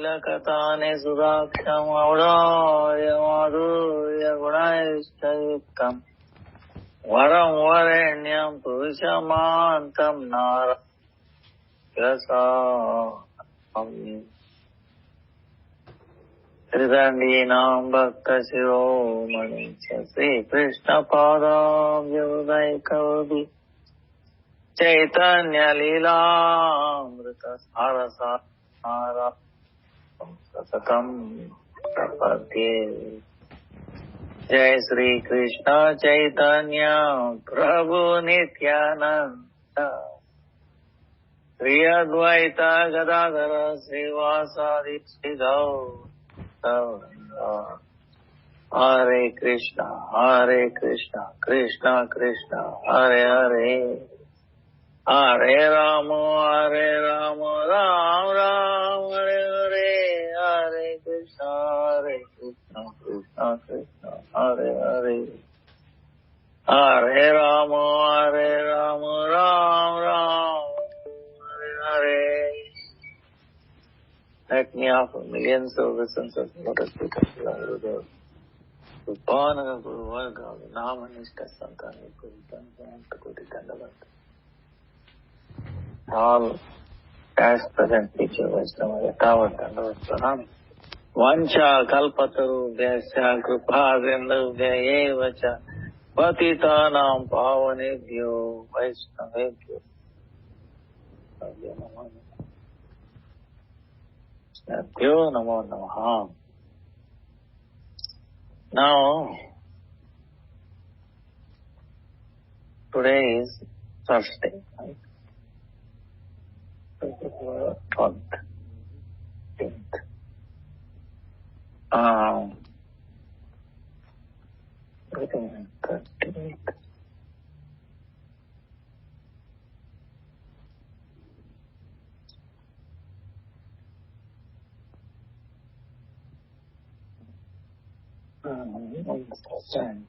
लीलकथाने सुदाक्षम औदार्य माधुर्य गुणैश्चयुक्तम् वरं वरेण्यं पुरुषमान्तं नारायणम् त्रिदण्डीनां भक्तशिरोमणि च श्रीकृष्णपादाब्जोदयकवि चैतन्यलीलामृतसारसारा सततं प्रपद्ये। जय श्री कृष्ण चैतन्य प्रभु नित्यानंद श्री अद्वैत गदाधर श्रीवासादि श्री गौर। हरे कृष्णा कृष्णा कृष्णा हरे हरे, हरे राम राम राम हरे हरे, हरे कृष्णा कृष्णा कृष्णा हरे हरे, हरे Ram Ram Ram Hare Hare. Let me offer millions of lessons of lotus feet of Gurudev. Upanaga Guru Varga, Namanishta Santani Guru Koti Dandavat. All past, present, future Vaishnava Yatavat Dandavat Pranam. Vancha Kalpataru Vyasya Kripa Sindhubhya Evacha Patitanam Pavanebhyo Vaishnavebhyo Namo Namo Namaha. Now, today is Thursday, right? 12th. Everything is 38. Understand.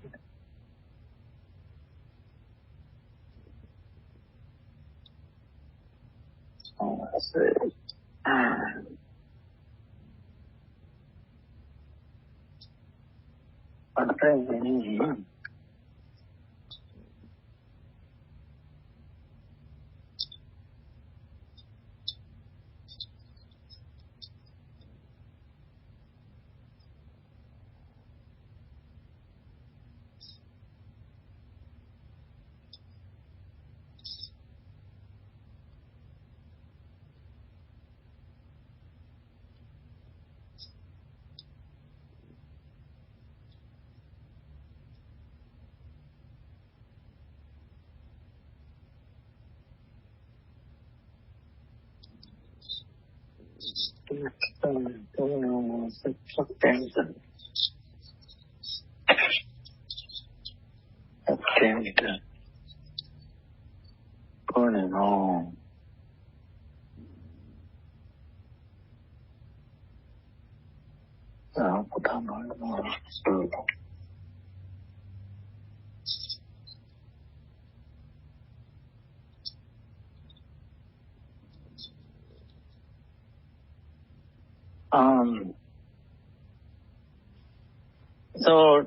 So,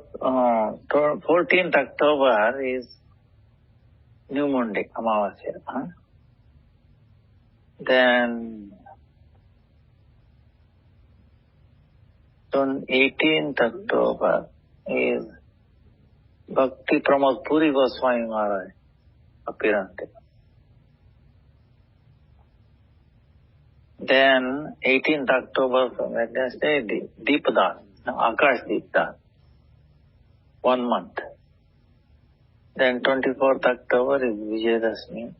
14th October is New Moon Day, Amavasya. Huh? Then, on 18th October is Bhakti Pramod Puri Goswami Maharaj appearance. Then 18th October from Wednesday, Deepadan, Akash Deepdan, 1 month. Then 24th October is Vijayadashmi,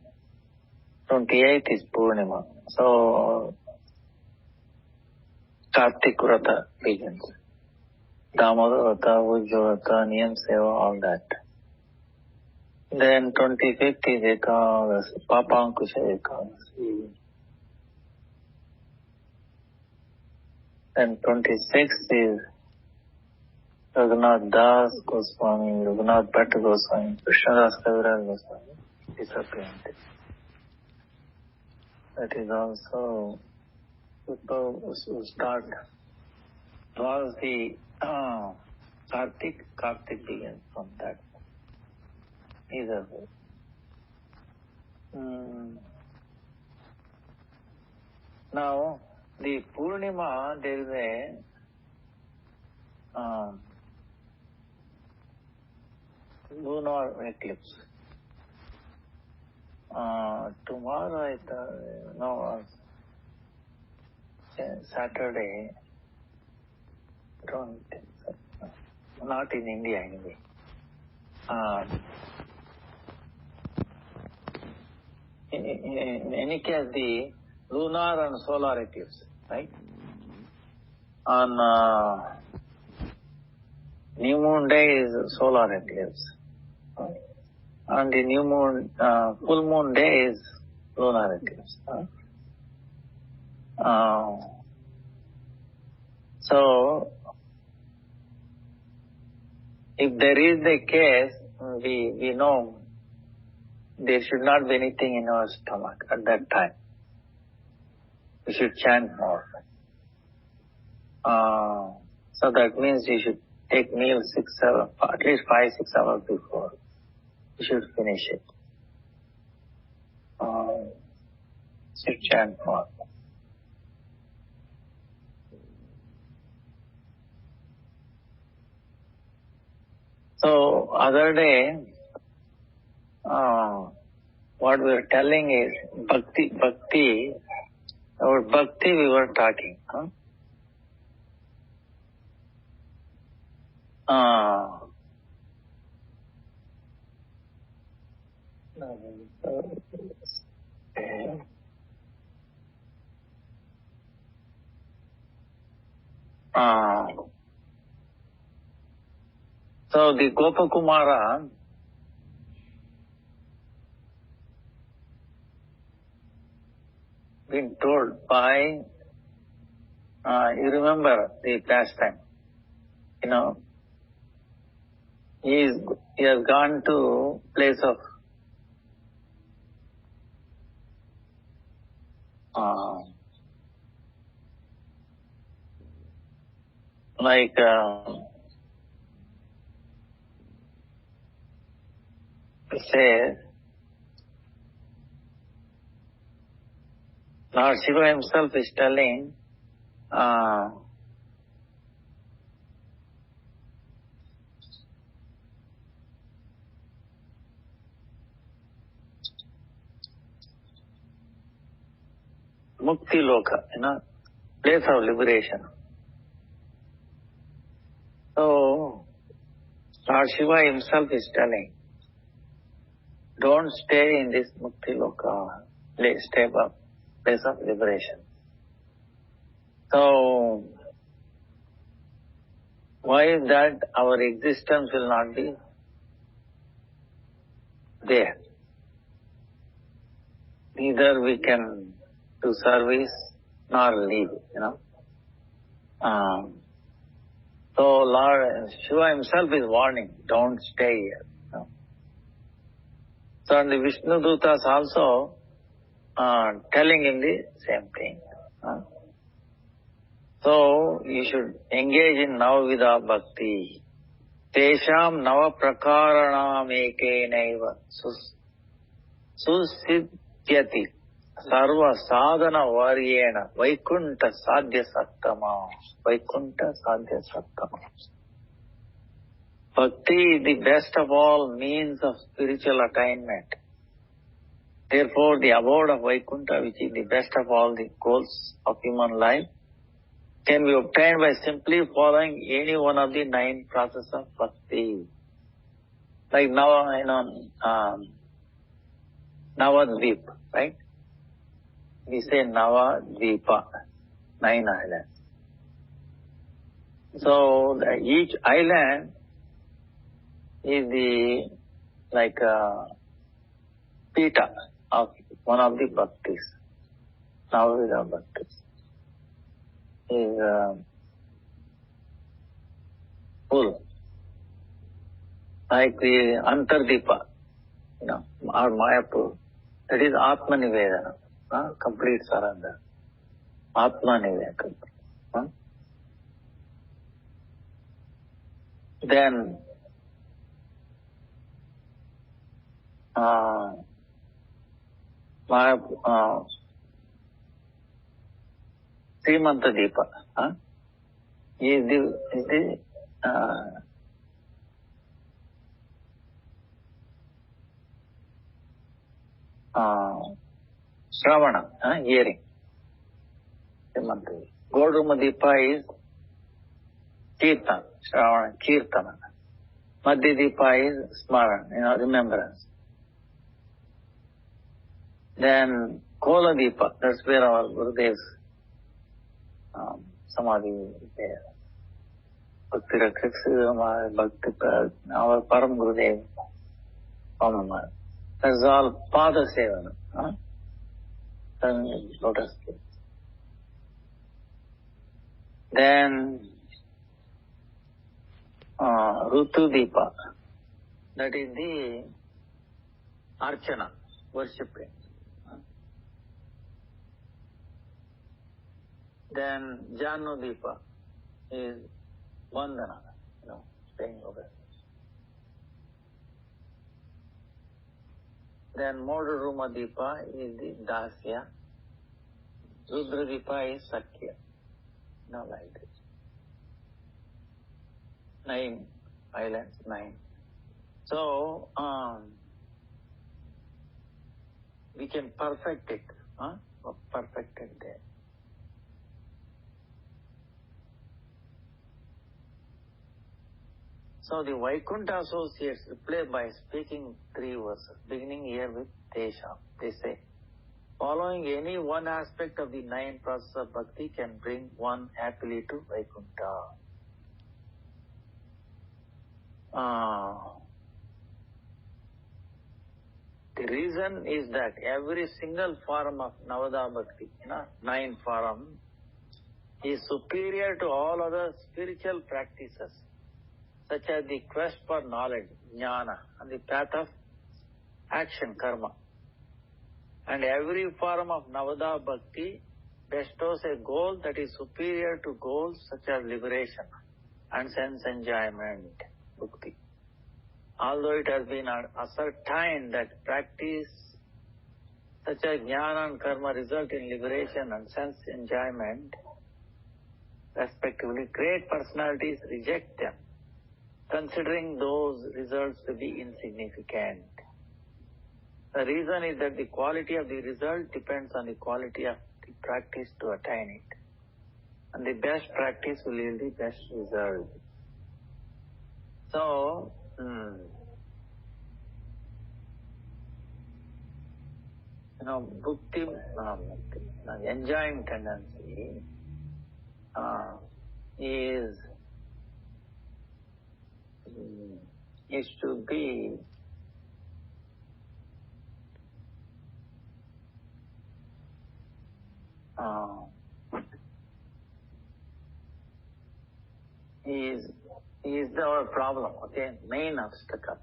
28th is Purnima. So, Kartik Vrata begins. Damodar Vrata, Ujja Vrata, Niyam Seva, all that. Then 25th is Ekadasi, Papankusha Ekadasi. Then 26th is Raghunath Das Goswami, Raghunath Bhatt Goswami, Krishnadas Kaviraj Goswami, disappeared. That is also we'll start. Was the Kartik? Kartik begins from that. Either way. Now, the Purnima, there is a lunar eclipse. Tomorrow, Saturday, don't think so. Not in India anyway. In any case, the lunar and solar eclipse, right? On new moon day is solar eclipse. And the new moon, full moon day is lunar eclipse. So, if there is the case, we know there should not be anything in our stomach at that time. We should chant more. So that means you should take meal at least 5-6 hours before. You should finish it. Should chant more. So other day, what we were telling is bhakti. About bhakti we were talking. So the Gopakumara been told by, you remember the pastime, he has gone to place of say Lord Shiva himself is telling Mukti Loka, place of liberation. So, Lord Shiva himself is telling, don't stay in this Mukti Loka, stay up, place of liberation. So, why is that our existence will not be there? Neither we can do service nor leave, So Lord Shiva himself is warning, don't stay here. So and the Vishnu Dutas also telling him the same thing. So you should engage in Navavida Bhakti. Tesham Nava Prakaranam Ekenaiva Susiddhyati Sarva Sadhana Varyena Vaikunta Sadhya Sattama. Vaikunta Sadhya Sattama. Bhakti is the best of all means of spiritual attainment. Therefore, the abode of Vaikunta, which is the best of all the goals of human life, can be obtained by simply following any one of the 9 processes of Bhakti. Like now, Navadvip, right? We say Navadvipa, 9 islands. So each island is the Pita of one of the Bhaktis, Navavida Bhaktis. Is full. Like the Antardipa, or Mayapur, that is Atma Nivedana, complete surrender. Atma-niveka. Then, Srimanta Deepa is the Shravana, hearing. Goldruma Deepa is Kirtan, Shravana, Kirtana. Madhya Deepa is Smaran, remembrance. Then Kola Deepa, that's where our Gurudev's Samadhi is there. Bhakti Rakshak, Bhakti, our Param Gurudev, Pamama. That's all Pada Sevana. Lotus feet. Then Rutu Deepa, that is the Archana, worshipping. Then Janu Deepa is Vandana, staying over. Then Moduruma Deepa is the Dasya. Rudra Deepa is Sakya. Like this. 9 islands, 9. So, we can perfect it. Perfect it there. So the Vaikuntha associates reply by speaking 3 verses, beginning here with Tesha. They say, following any one aspect of the 9 processes of bhakti can bring one happily to Vaikuntha. The reason is that every single form of Navada Bhakti, 9 form, is superior to all other spiritual practices, such as the quest for knowledge, jnana, and the path of action, karma. And every form of Navada Bhakti bestows a goal that is superior to goals such as liberation and sense enjoyment, bhakti. Although it has been ascertained that practice such as jnana and karma result in liberation and sense enjoyment, respectively, great personalities reject them, considering those results to be insignificant. The reason is that the quality of the result depends on the quality of the practice to attain it. And the best practice will yield the best result. So, bhakti, enjoying tendency is to be is our problem, main obstacle.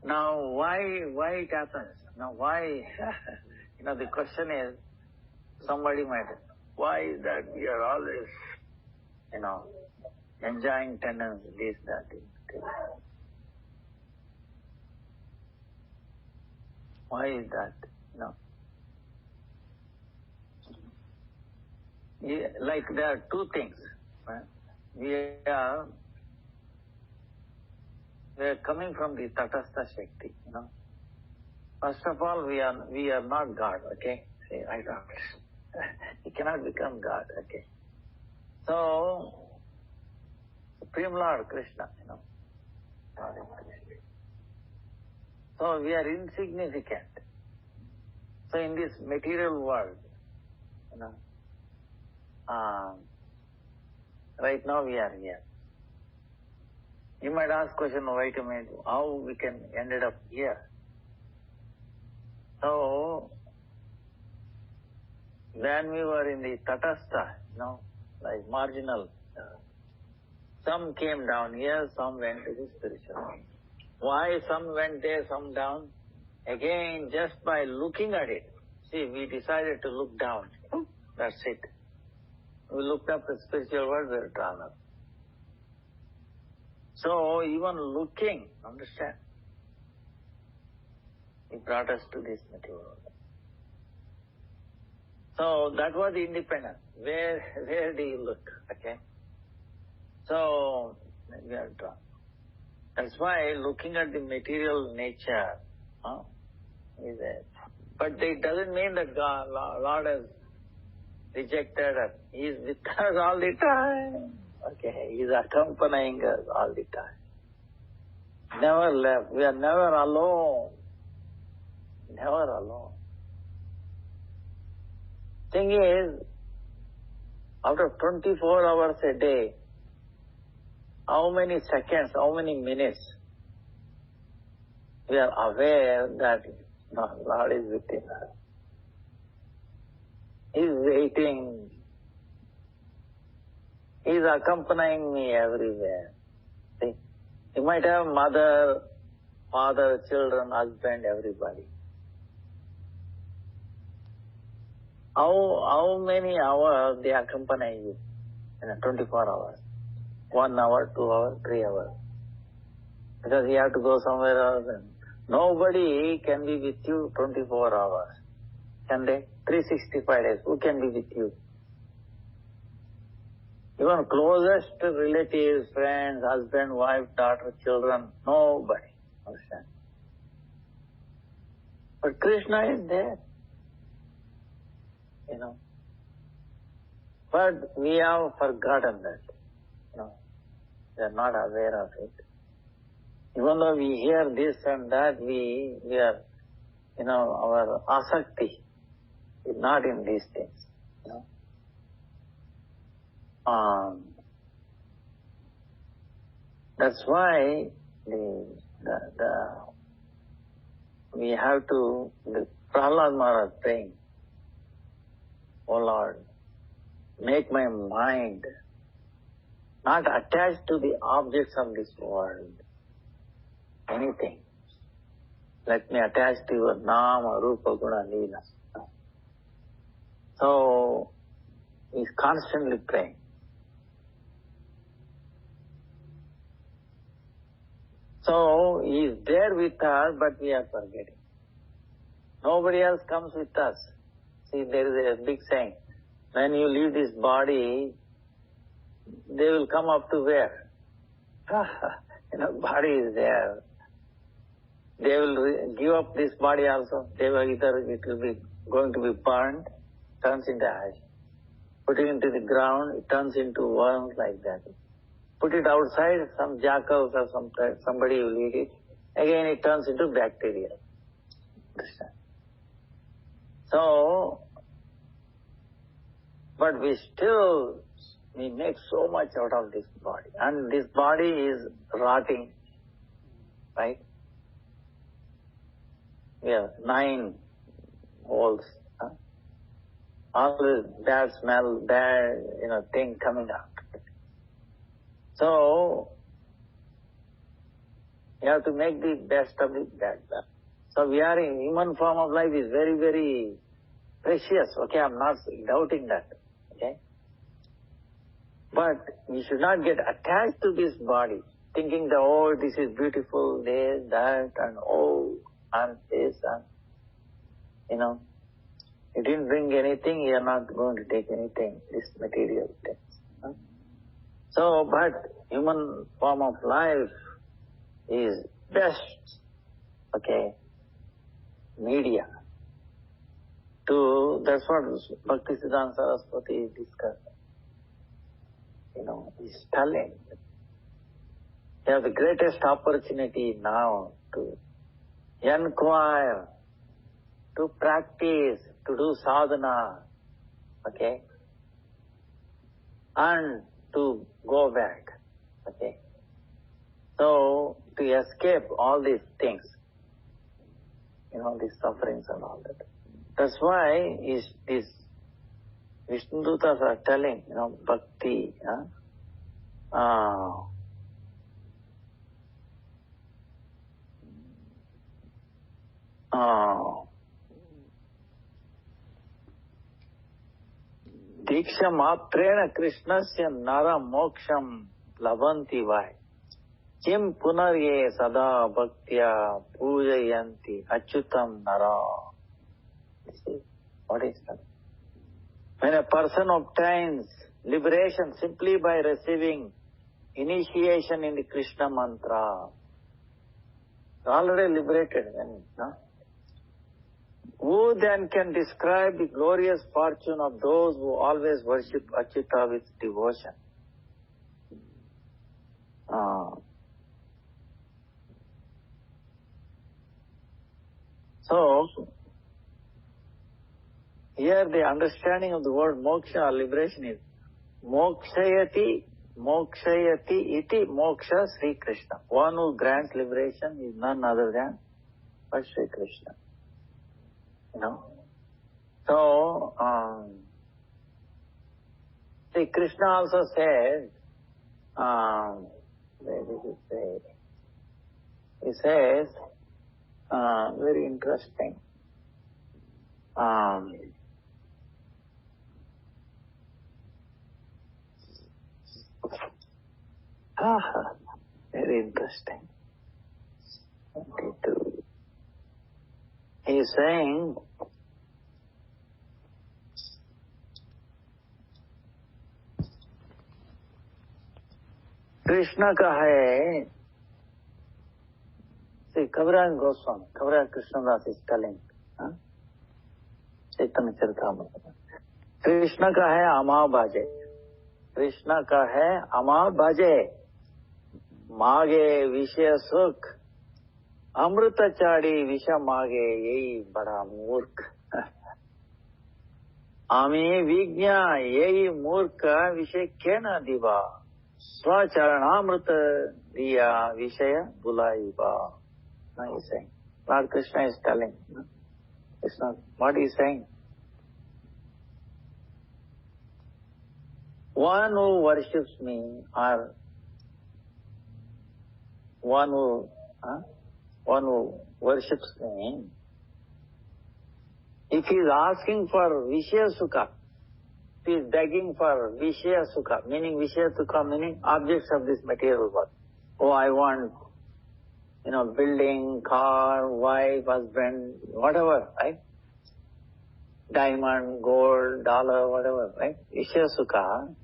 Now, why it happens? Now, why, the question is, somebody might, why is that we are always, enjoying tendency, this, that, why is that, like there are 2 things, right? We are coming from the Tatastha Shakti, First of all, we are not God, Say, I don't. You cannot become God, So, Supreme Lord Krishna, So we are insignificant. So in this material world, right now we are here. You might ask question, wait a minute, how we can ended up here? So, when we were in the Tatastha, like marginal, some came down here, some went to the spiritual. Why some went there, some down? Again, just by looking at it. See, we decided to look down. That's it. We looked up the spiritual world, we will travel. So even looking, understand, He brought us to this material world. So that was independence. Where do you look? Okay. So we are drawn. That's why looking at the material nature is there. But it doesn't mean that Lord has rejected us. He is with us all the time. Okay. He is accompanying us all the time. Never left. We are never alone. Never alone. Thing is, after 24 hours a day, how many seconds, how many minutes we are aware that Lord is within us. He is waiting. He is accompanying me everywhere. See? You might have mother, father, children, husband, everybody. How many hours they accompany you in 24 hours? 1 hour, 2 hours, 3 hours. Because you have to go somewhere else. And nobody can be with you 24 hours. Can they? 365 days. Who can be with you? Even closest relatives, friends, husband, wife, daughter, children, nobody. Understand? But Krishna is there. But we have forgotten that. We are not aware of it. Even though we hear this and that, we are, our asakti is not in these things. That's why we have to, Prahlad Maharaj praying, "Oh Lord, make my mind not attached to the objects of this world, anything. Let me attach to your Nama, Rupa, Guna, Leela." So, he's constantly praying. So, he is there with us, but we are forgetting. Nobody else comes with us. See, there is a big saying. When you leave this body, they will come up to where? Body is there. They will give up this body also. They will either it will be going to be burned, turns into ash. Put it into the ground, it turns into worms like that. Put it outside, some jackals or somebody will eat it. Again it turns into bacteria. Understand? So, but we make so much out of this body. And this body is rotting, right? We have 9 holes. All this bad smell, bad, thing coming out. So, you have to make the best of it. So we are in human form of life is very, very precious. Okay, I'm not doubting that. Okay. But we should not get attached to this body, thinking that, oh, this is beautiful, this, that, and this, and, you didn't bring anything, you are not going to take anything, this material things. So, but human form of life is best, okay, media. That's what Bhaktisiddhanta Saraswati discussed. He's telling. You have the greatest opportunity now to inquire, to practice, to do sadhana, okay, and to go back, okay. So, to escape all these things, these sufferings and all that. That's why these Vishnudutas are telling, bhakti, Diksha matrena Krishnasya nara moksham labanti vai. Kim punarye sada bhaktya pujayanti achyutam nara. See, what is that? When a person obtains liberation simply by receiving initiation in the Krishna mantra, already liberated then, no? Who then can describe the glorious fortune of those who always worship Achyuta with devotion? So, here the understanding of the word moksha or liberation is mokshayati iti moksha Sri Krishna. One who grants liberation is none other than but Sri Krishna. You know? So, see, Krishna also said, where did he say? He says, very interesting. Very interesting. 22. He is saying, Krishna ka hai. See, Kaviraj Goswami, Kaviraj Krishnadas is telling, Chaitanya Charitamrita. Krishna ka hai ama bhaje. Krishna ka hai ama bhaje. Mage vishya sukh. Amrita chadi visha mage yehi bada murkh. Ami vignya yehi murkha vishay kena diva. Swacharanamrita diya vishaya bulaiva. Now he's saying, Lord Krishna is telling, it's not, what he is saying? One who worships me or one who worships me, if he is asking for Vishya Sukha, he is begging for Vishya Sukha, meaning Vishya Sukha, meaning objects of this material world. Oh, I want, building, car, wife, husband, whatever, right? Diamond, gold, dollar, whatever, right? Vishya Sukha.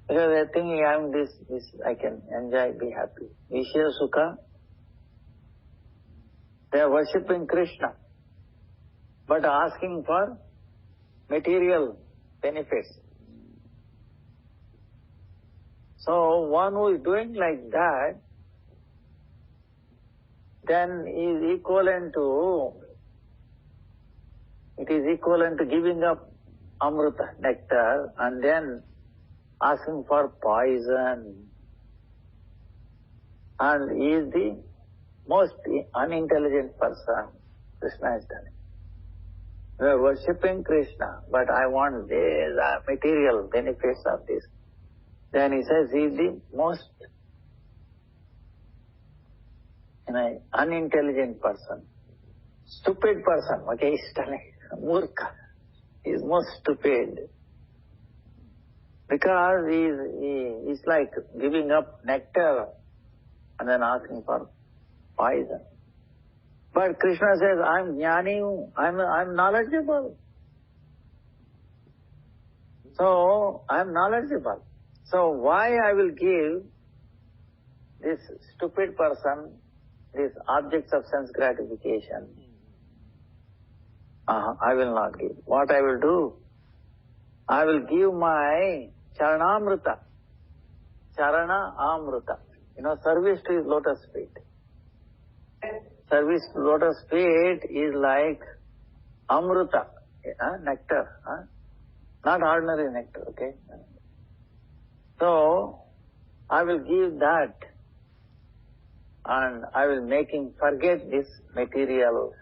Because they think I am this, I can enjoy, be happy. Vishya Sukha. They are worshipping Krishna, but asking for material benefits. So one who is doing like that, then is equivalent to giving up Amrita, nectar, and then asking for poison. And he is the most unintelligent person, Krishna is telling. We are worshipping Krishna, but I want these material benefits of this. Then he says he is the most unintelligent person, stupid person. Okay, he's telling, Murkha. He is most stupid. Because he is like giving up nectar and then asking for poison. But Krishna says, I am jnani, I am knowledgeable. So, I am knowledgeable. So, why I will give this stupid person these objects of sense gratification? I will not give. What I will do? I will give my Charanamrita. Charana Amrita. Service to his lotus feet. Service to lotus feet is like Amrita, nectar. Not ordinary nectar, okay? So, I will give that and I will make him forget this material,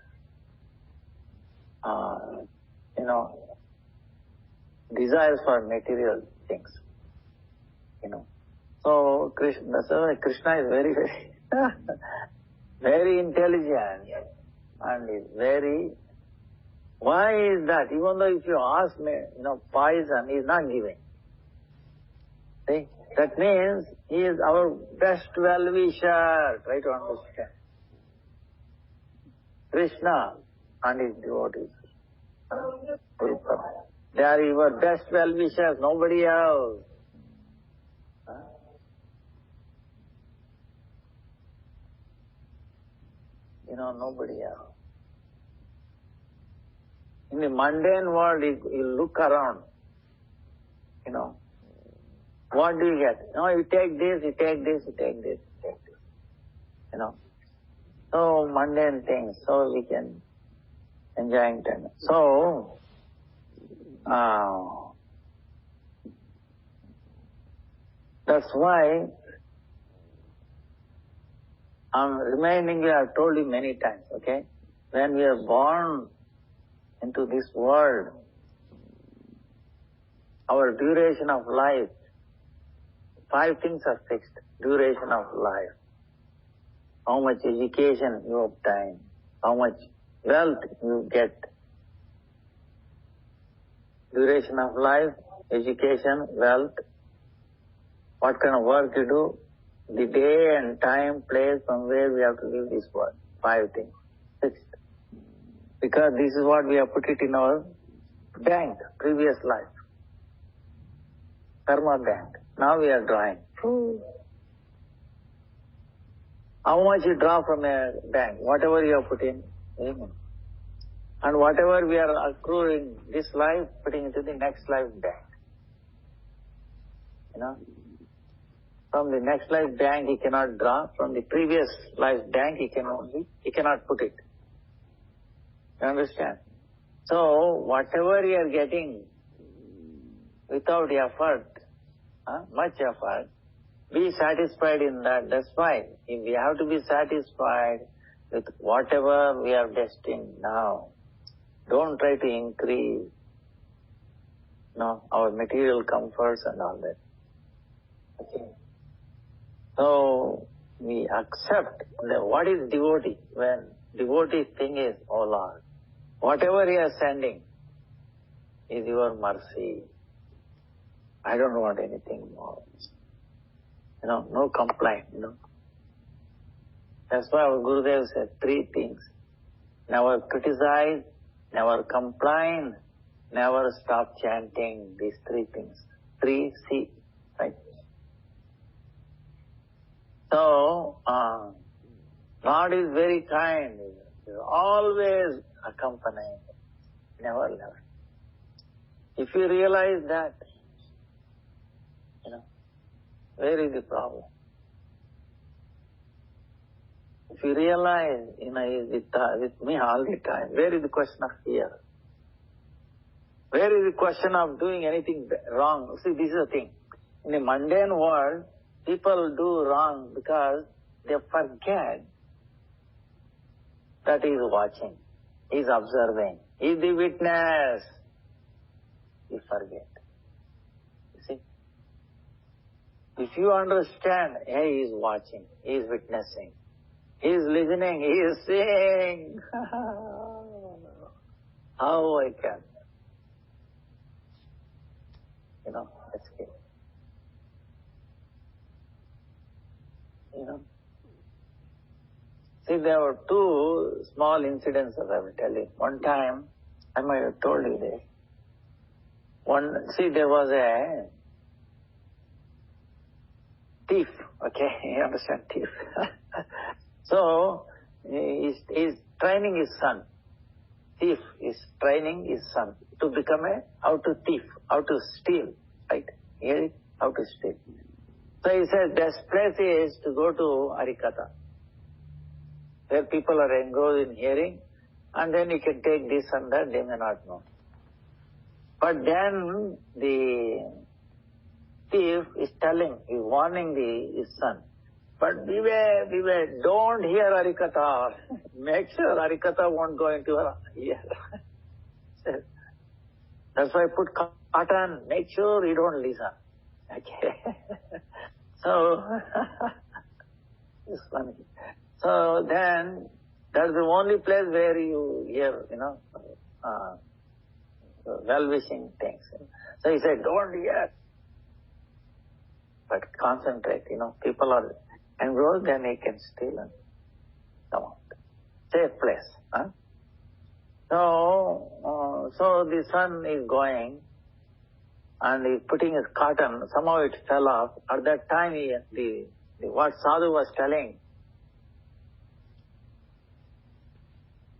desires for material things, So, Krishna is very, very, very intelligent and is very Why is that? Even though if you ask me, poison, he is not giving. See? That means he is our best well-wisher. Try to understand. Krishna and his devotees. They are your best well-wishers, nobody else. Nobody else. In the mundane world, you look around, what do you get? You take this, you take this, you take this, you take this. So mundane things, so we can enjoy entertainment. So, that's why I'm reminding you, I've told you many times, okay? When we are born into this world, our duration of life, 5 things are fixed. Duration of life. How much education you obtain, how much wealth you get. Duration of life, education, wealth, what kind of work you do, the day and time, place from where we have to live this world. 5 things. Fixed. Because this is what we have put it in our bank, previous life. Karma bank. Now we are drawing. How much you draw from a bank? Whatever you have put in. And whatever we are accruing this life, putting into the next life bank. From the next life bank he cannot draw. From the previous life bank he cannot put it. You understand? So, whatever you are getting without effort, much effort, be satisfied in that. That's why we have to be satisfied with whatever we are destined now. Don't try to increase our material comforts and all that. Okay. So, we accept what is devotee. When devotee thing is, oh Lord, whatever you are sending is your mercy. I don't want anything more. No complaint, That's why our Gurudev said 3 things. Never criticize, never complain, never stop chanting. These 3 things. 3C, right? So, God is very kind. He is always accompanying. Never left. If you realize that, where is the problem? If you realize, he is with me all the time, where is the question of fear? Where is the question of doing anything wrong? See, this is the thing. In the mundane world, people do wrong because they forget that he is watching, he is observing, he is the witness. You forget. You see? If you understand, he is watching, he is witnessing, he is listening, he is seeing. How I can? Escape. See, there were 2 small incidents that I will tell you. One time, I might have told you this. There was a thief, okay? You understand, thief. So, he's training his son. Thief is training his son to become how to thief, how to steal, right? Hear it? How to steal. So he says, best place is to go to Harikatha, where people are engrossed in hearing, and then you can take this and that, they may not know. But then the thief is warning his son, but beware, don't hear Harikatha. Make sure Harikatha won't go into your ear. That's why I put cotton, make sure you don't listen. Okay. So, it's funny. So then, that's the only place where you hear, well-wishing things. So he said, don't yet, but concentrate. People are engrossed, then he can steal and come out. Safe place. Huh? So the son is going and he's putting his cotton. Somehow it fell off. At that time, what sadhu was telling,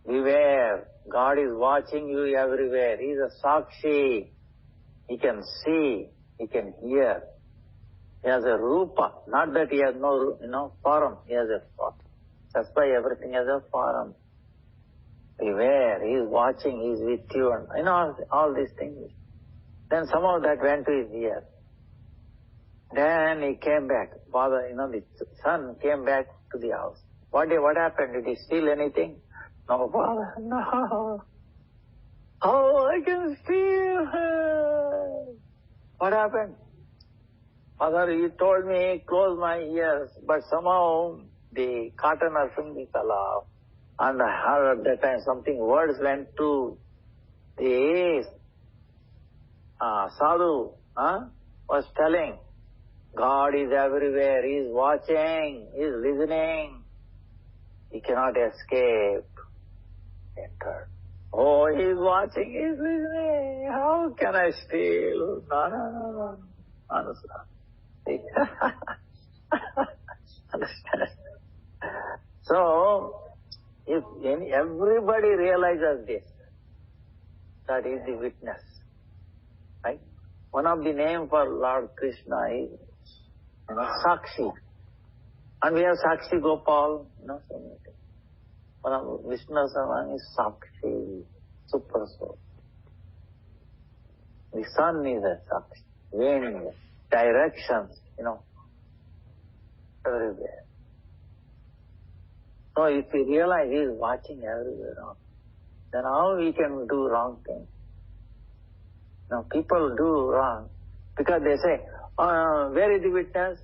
beware, God is watching you everywhere. He is a sakshi. He can see, he can hear. He has a rupa. Not that he has no form. He has a form. That's why everything has a form. Beware, he is watching, he is with you, and all these things. Then somehow that went to his ear. Then he came back. Father, the son came back to the house. What happened? Did he steal anything? No, Father, no. Oh, I can steal. What happened? Father, you told me close my ears, but somehow the cotton or something fell off. And I heard at that time words went to the sadhu, was telling, God is everywhere, he is watching, he is listening, he cannot escape. Entered. Oh, he is watching, he is listening, how can I steal? No. Understand? Understand? So, if everybody realizes this, that is the witness. Right? One of the names for Lord Krishna is Sakshi. And we have Sakshi Gopal, so many things. One of Vishnu's name is Sakshi, Super Soul. The sun is a Sakshi, wind, directions, everywhere. So if we realize he is watching everywhere, then how we can do wrong things? People do wrong because they say, where is the witness?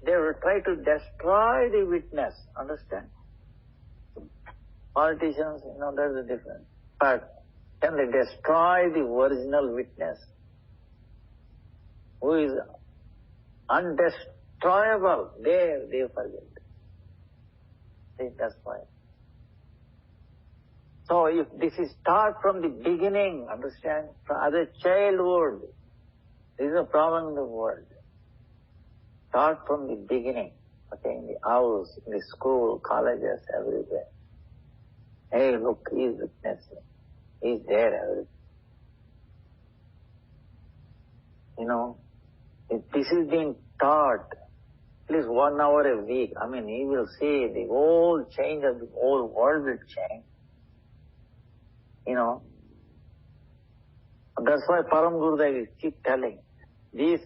They will try to destroy the witness. Understand? Politicians, there's a difference. But can they destroy the original witness who is undestroyable? They forget. See, that's why. So if this is start from the beginning, understand, as a childhood, this is a problem in the world. Start from the beginning, okay, in the house, in the school, colleges, everywhere. Hey, look, he is witnessing. He is there everywhere. If this is being taught, at least 1 hour a week, he will see the whole change of the whole world will change. That's why Param Gurudev will keep telling, these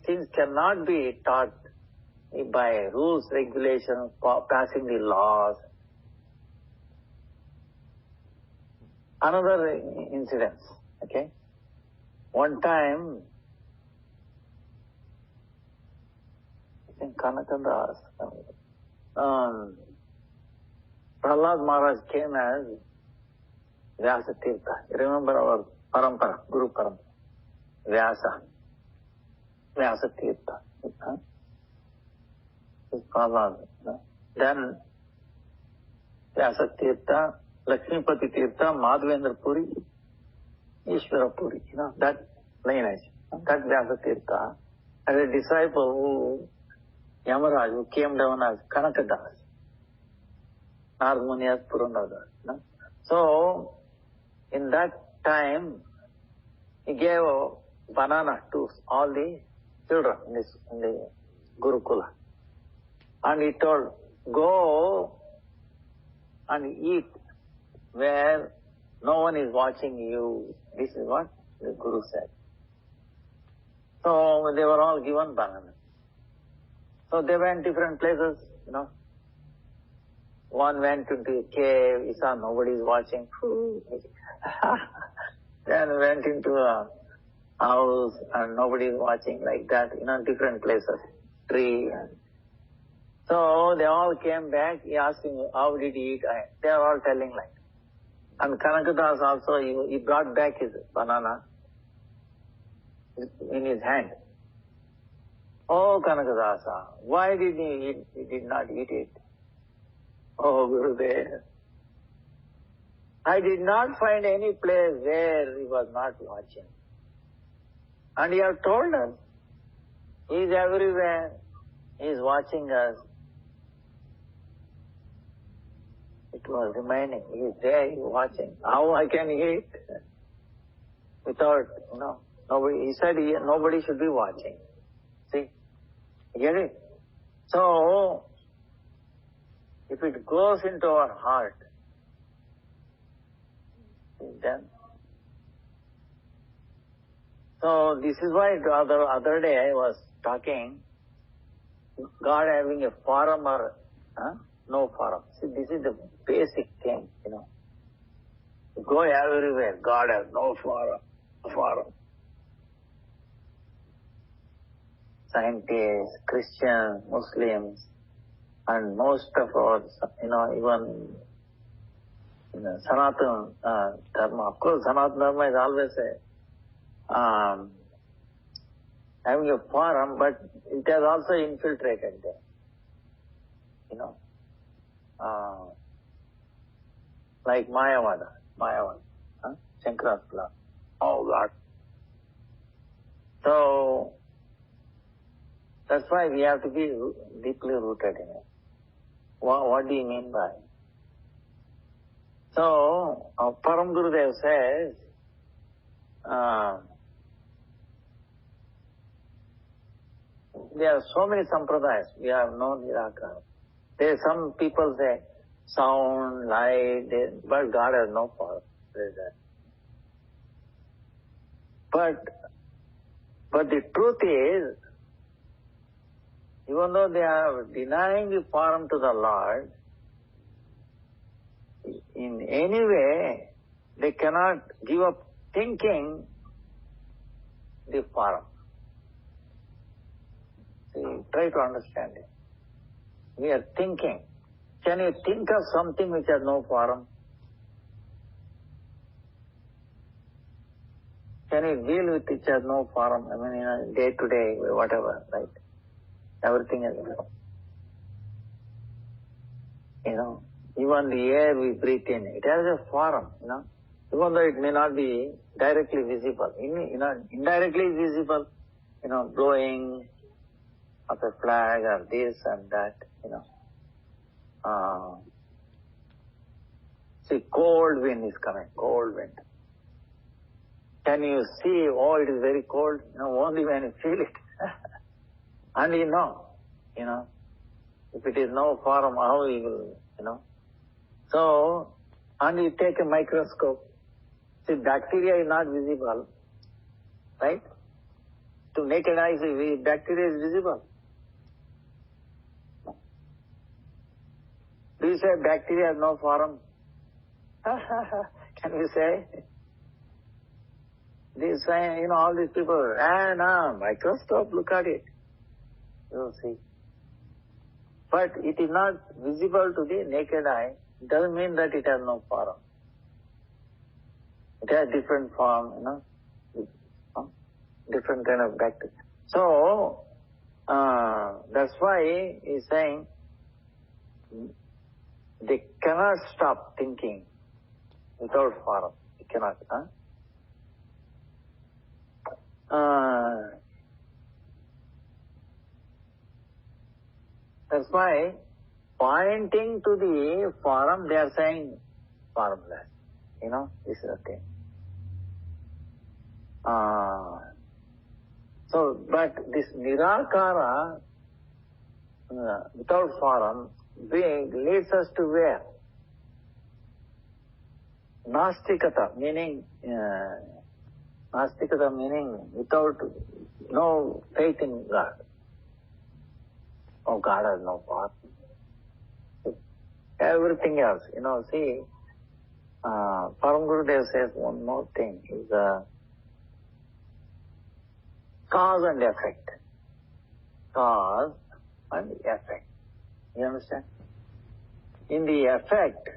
things cannot be taught by rules, regulations, passing the laws. Another incident, okay? One time, in Kanakadas, Brhad Maharaj came as Vyasa Tirtha. You remember our parampara, Guru parampara. Vyasa Tirtha. Then Vyasa Tirtha, Lakshmipati Tirtha, Madhavendra Puri, Ishvara Puri. That lineage. That Vyasa Tirtha. As a disciple who Yamaraj, who came down as Kanakadas, Narmuni as Purandaradas. So, in that time, he gave a banana to all the children in the Gurukula. And he told, go and eat where no one is watching you. This is what the Guru said. So, they were all given banana. So they went different places, One went into a cave, he saw nobody is watching. Then went into a house and nobody is watching, like that, different places, tree. So they all came back, he asked him, how did he eat? They are all telling like that. And Kanakadas also, he brought back his banana in his hand. Oh, Kanakadasa, why did he did not eat it? Oh, Gurudev, I did not find any place where he was not watching. And he has told us, he is everywhere, he is watching us. It was remaining, he is there, he is watching. How I can eat without, nobody, he said nobody should be watching. See, you get it? So, if it goes into our heart, then. So this is why the other day I was talking, God having a forum or no forum. See, this is the basic thing, You go everywhere, God has no forum. Scientists, Christians, Muslims, and most of us, even Sanatana Dharma. Of course, Sanatana Dharma is always having a forum, but it has also infiltrated there. Like Mayavada, Shankara's class. Oh God. So, that's why we have to be deeply rooted in it. What do you mean by it? So, Param Gurudev says, there are so many sampradayas. We have no Nirakara. There are some people say sound, light, but God has no power. There is that. But the truth is, even though they are denying the form to the Lord, in any way, they cannot give up thinking the form. See, try to understand it. We are thinking. Can you think of something which has no form? Can you deal with which has no form? I mean, day to day, whatever, right? Everything is, even the air we breathe in, it has a form, even though it may not be directly visible. Indirectly visible, blowing of a flag or this and that, See, cold wind is coming, cold wind. Can you see, oh, it is very cold? Only when you feel it. And if it is no form, how you will, So, and you take a microscope. See, bacteria is not visible, right? To naked eye, bacteria is visible. Do you say bacteria has no form? Can you say? They say, all these people, microscope, look at it. You will see. But it is not visible to the naked eye. It doesn't mean that it has no form. It has different form, different kind of bacteria. So, that's why he's saying, they cannot stop thinking without form. They cannot, That's why, pointing to the form, they are saying formless. This is the thing. So, but this Nirakara, without form, leads us to where? Nastikata, meaning without no faith in God. Oh, God has no power. Everything else, see, Param Gurudev says one more thing, is cause and effect. Cause and effect. You understand? In the effect,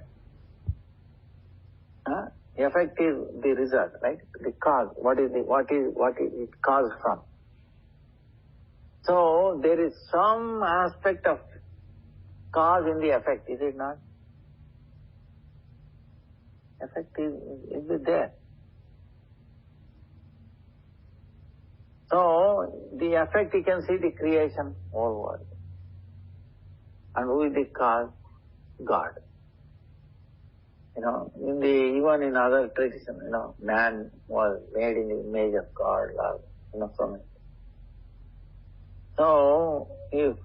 Effect is the result, right? The cause. What is it caused from? So there is some aspect of cause in the effect, is it not? Effect is there. So the effect, you can see the creation, whole world. And who is the cause? God. Even in other traditions, man was made in the image of God, love, so many. So, if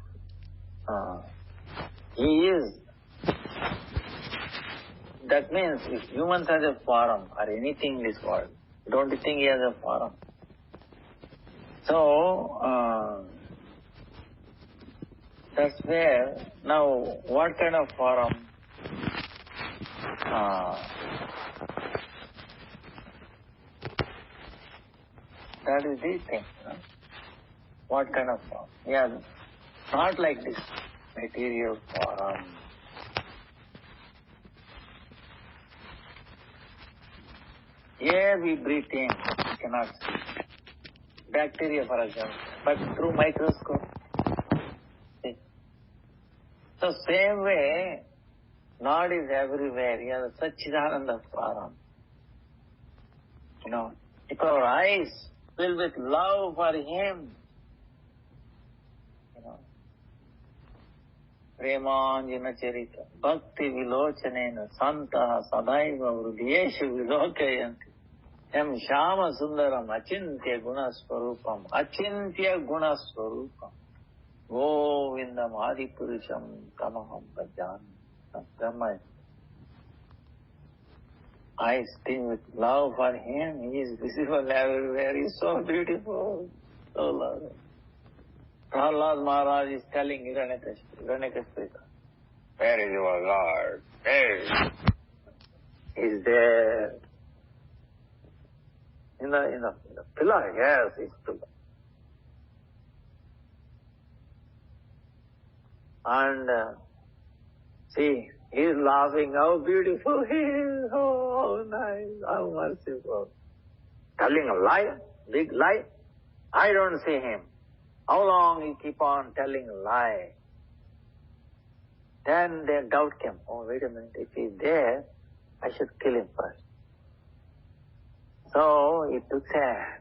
he is, that means if humans has a form or anything in this world, don't you think he has a form? So, that's where, now, what kind of form? That is the thing. What kind of form? Yeah, not like this material form. Here we breathe in, we cannot see. Bacteria, for example, but through microscope. See? So same way, Lord is everywhere. He has a Satchidananda form. If our eyes filled with love for Him, Premanjana Charita, Bhakti Vilochanena, Santa Sadaiva Vrudhyeshu Vilokayanti, Yam Shama Sundaram, Achintya Gunaswarupam, Achintya Gunaswarupam, Govindam Adipurusham Tamaham Bhajan. Brahma. Eyes sting with love for Him. He is visible everywhere. He is so beautiful, so lovely. Brhad Maharaj is telling Hiranyakashipu, where is your Lord? Where is there? In the pillar, yes, it's pillar. And see, he is laughing, how beautiful he is, oh, nice, how merciful. Telling a lie, big lie. I don't see him. How long he keep on telling a lie? Then their doubt came. Oh, wait a minute. If he's there, I should kill him first. So he took a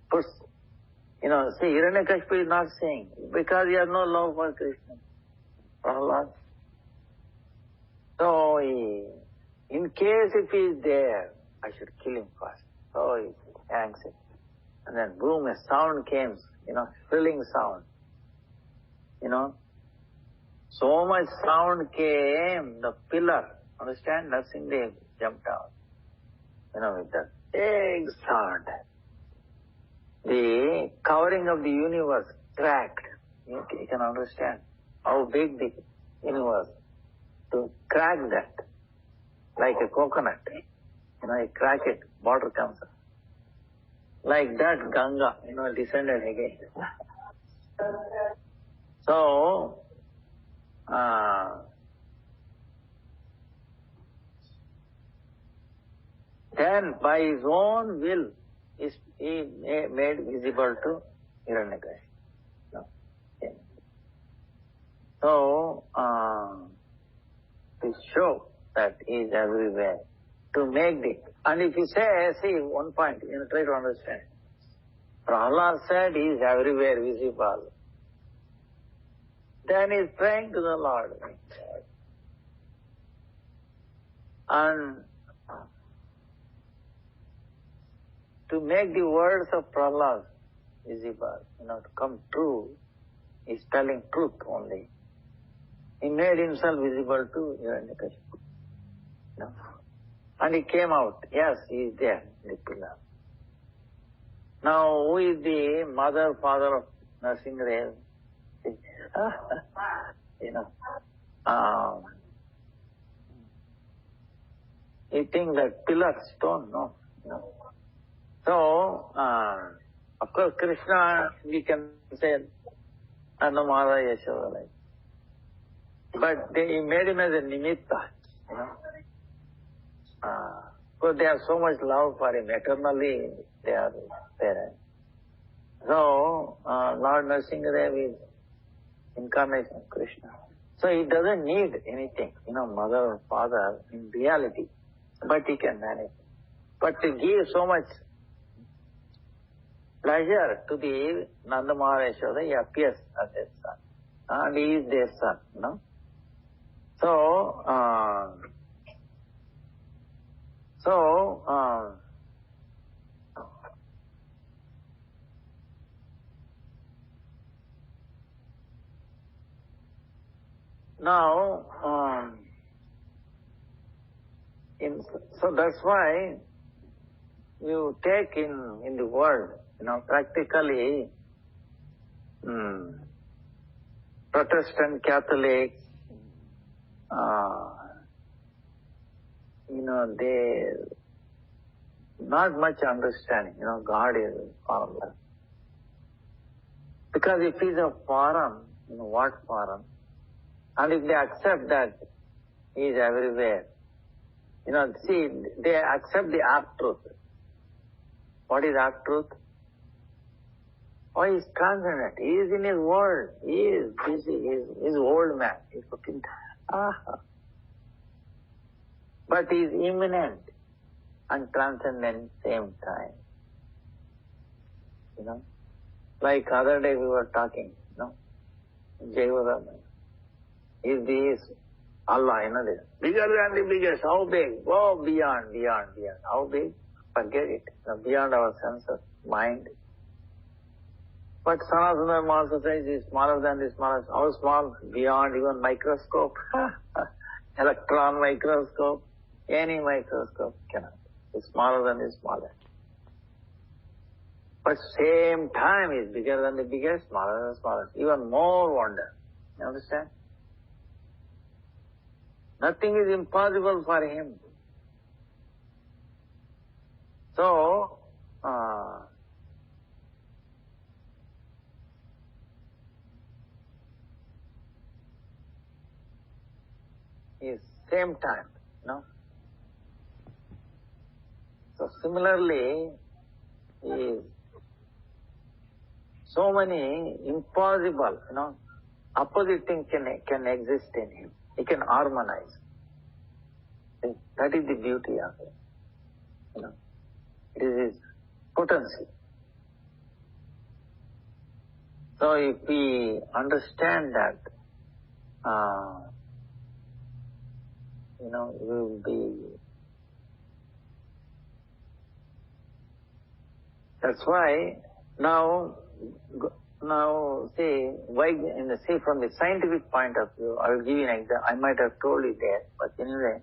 push. See, Hiranyakashipu is not saying because he has no love for Krishna. Prahlad. So in case if he is there, I should kill him first. So he hangs it. And then boom, a sound came, thrilling sound. So much sound came, the pillar, understand? Narsimhadev jumped out. With that big sound. The covering of the universe cracked. You can understand how big the universe. To crack that, like a coconut, you crack it, water comes up. Like that, Ganga, descended again. So, then by his own will, he made visible to Hiranyakashipu. So, to show that he is everywhere, to make and if you say, see, one point, try to understand. Prahlad said he is everywhere visible. Then he is praying to the Lord. And to make the words of Prahlad visible, to come true, he is telling truth only. He made himself visible to Hiranyakashipu. And he came out. Yes, he is there, the pillar. Now, who is the mother, father of Narsimhadev? You think that pillar, stone? No. So, of course, Krishna, we can say, Anamara Yashoda, like. But he made him as a nimitta, Because they have so much love for him. Eternally they are parents. So, Lord Nrsimhadev is incarnation of Krishna. So he doesn't need anything, mother or father in reality, but he can manage. But to give so much pleasure to the Nanda Maharaja, he appears as their son. And he is their son, So, now, so that's why you take in the world, practically Protestant Catholics, they not much understanding, God is formless. Because if he's a foreign, what foreign? And if they accept that he is everywhere, see, they accept the half-truth. What is half-truth? Oh, he is transcendent. He is in his world. He is busy. He is old man. He is looking. But he is immanent and transcendent same time. Like other day we were talking, Jayavadana. Is Allah, this. Bigger than the biggest. How big? Oh, beyond. How big? Forget it. Beyond our sense of mind. But Sanatana also says is smaller than the smallest. How small? Beyond even microscope. Electron microscope. Any microscope cannot. It's smaller than the smallest. But same time is bigger than the biggest, smaller than the smallest. Even more wonder. You understand? Nothing is impossible for him. So, is same time, So similarly, is so many impossible, opposite things can exist in him. He can harmonize. That is the beauty of it. It is his potency. So if we understand that, we will be. That's why now say from the scientific point of view, I will give you an example. I might have told you there, but anyway,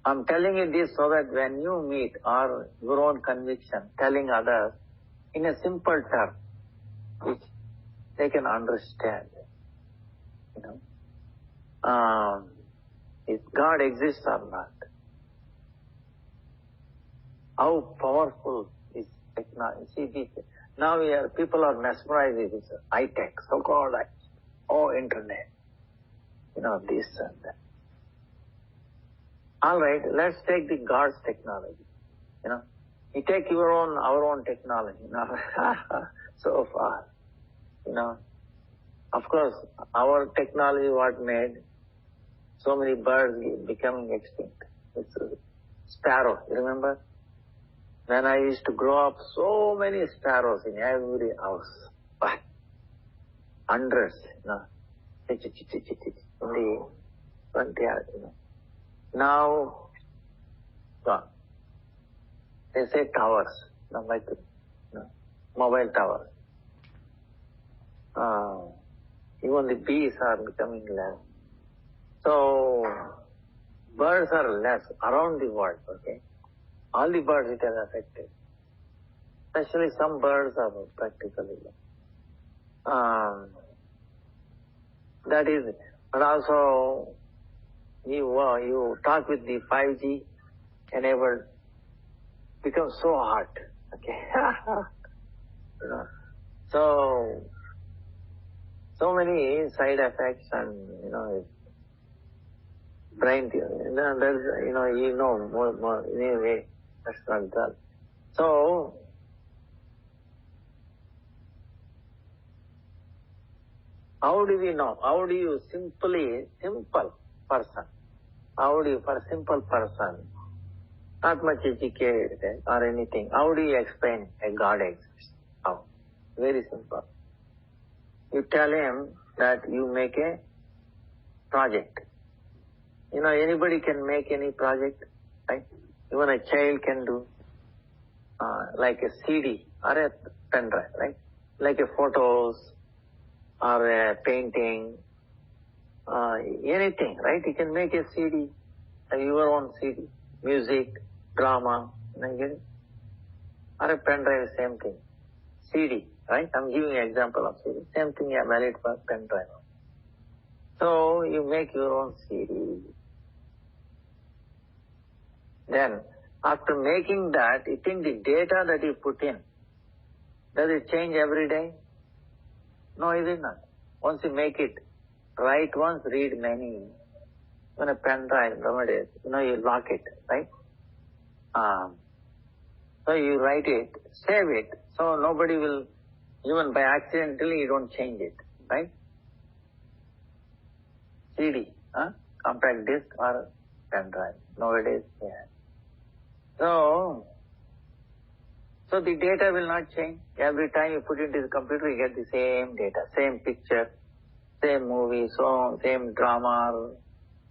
I'm telling you this so that when you meet or your own conviction, telling others in a simple term, which they can understand, if God exists or not, how powerful is technology. See, now people are mesmerized with this high-tech, so-called internet, this and that. All right, let's take the God's technology. You take our own technology. So far, Of course, our technology what made so many birds becoming extinct. It's a sparrow, you remember? When I used to grow up, so many sparrows in every house. But hundreds, in the front yard, Now, gone. They say towers, mobile towers. Even the bees are becoming less. So, birds are less around the world, okay? All the birds it has affected. Especially some birds are practically less. That is, but also, you talk with the 5G enabled, becomes so hot, okay? So many side effects and, brain theory. No, that's, more, anyway, that's not that. So, how do we know? How do you simple person, for a simple person, not much educated or anything, how do you explain a God exists? How? Very simple. You tell him that you make a project. Anybody can make any project, right? Even a child can do, like a CD or a pen drive, right? Like a photos or a painting, anything, right? You can make a CD, your own CD, music, drama, you get it? Or a pen drive, same thing. CD, right? I'm giving an example of CD. Same thing, valid for pen drive. So you make your own CD. Then, after making that, you think the data that you put in, does it change every day? No, it is not. Once you make it, write once, read many. When a pen drive nowadays, you lock it, right? So you write it, save it, so nobody will, even by accidentally, you don't change it, right? CD, compact disc or pen drive. Nowadays, yeah. So the data will not change. Every time you put it into the computer, you get the same data, same picture, same movie, song, same drama, or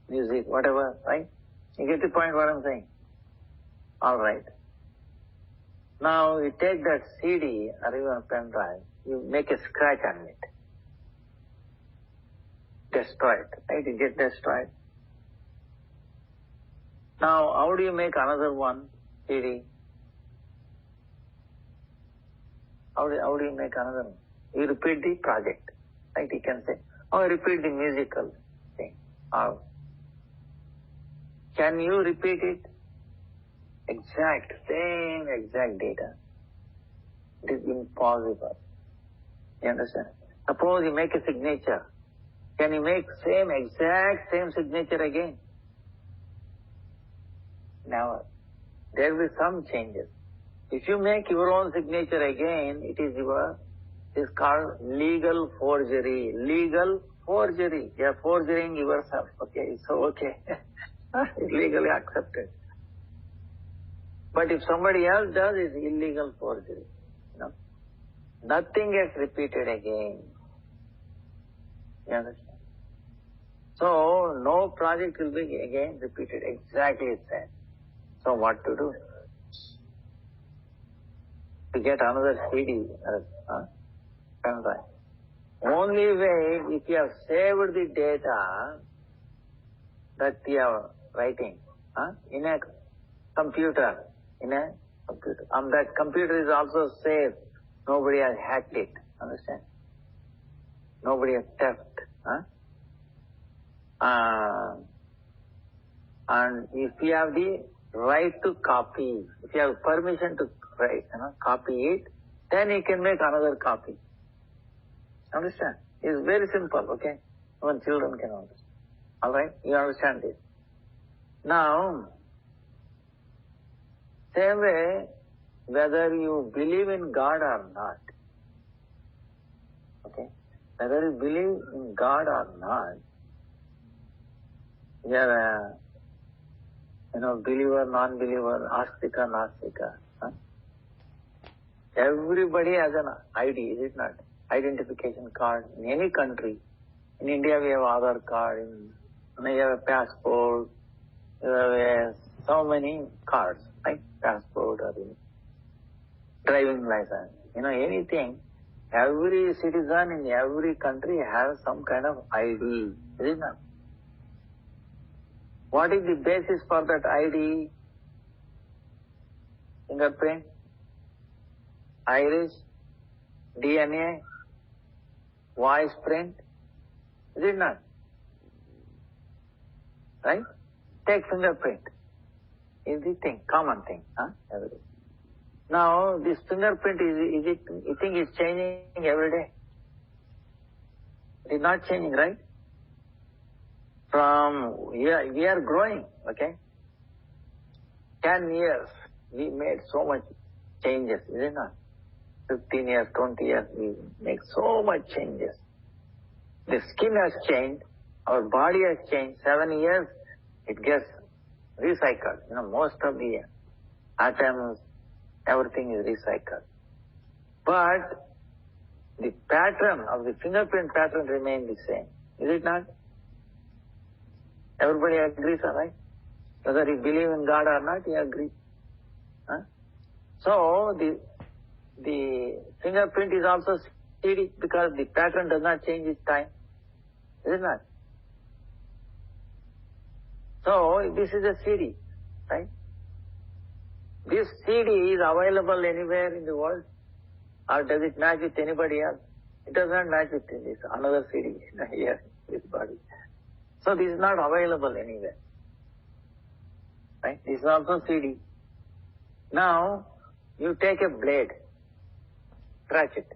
music, whatever, right? You get the point what I'm saying? All right. Now you take that CD or even a pen drive, you make a scratch on it. Destroy it, right? You get destroyed. Now, how do you make another one, CD? How do you make another one? You repeat the project, right? You can say, repeat the musical thing. How? Can you repeat it? Same exact data. It is impossible. You understand? Suppose you make a signature. Can you make same signature again? Never. There will be some changes. If you make your own signature again, it is called legal forgery. Legal forgery. You are forging yourself. Okay, so okay. It's legally accepted. But if somebody else does, it's illegal forgery. Nothing gets repeated again. You understand? So, no project will be again repeated exactly the same. So, what to do? To get another CD, pen drive. Only way, if you have saved the data that you are writing in a computer, and that computer is also safe. Nobody has hacked it. Understand? Nobody has theft. And if you have the right to copy, if you have permission to write, copy it, then you can make another copy. Understand? It's very simple, okay? Even children can understand. Alright? You understand this. Now, same way, whether you believe in God or not, okay? Whether you believe in God or not, you are a believer, non-believer, astika, nastika. Everybody has an ID, is it not? Identification card in any country. In India we have Aadhaar card, you have a passport, you have so many cards, right? Passport or driving license, anything. Every citizen in every country has some kind of ID, is it not? What is the basis for that ID? Fingerprint, iris, DNA, voice print, is it not? Right? Take fingerprint. Is the thing, common thing, every day. Now, this fingerprint, you think it's changing every day? It is not changing, right? we are growing, okay? 10 years, we made so much changes, is it not? 15 years, 20 years, we make so much changes. The skin has changed, our body has changed. 7 years, it gets recycled. Most of the atoms, everything is recycled. But the pattern of the fingerprint pattern remains the same. Is it not? Everybody agrees, right? Whether you believe in God or not, you agree. Huh? So the fingerprint is also CD because the pattern does not change with time. Is it not? So this is a CD, right? This CD is available anywhere in the world, or does it match with anybody else? It does not match with this another CD here, this body. So this is not available anywhere. Right? This is also CD. Now, you take a blade, scratch it,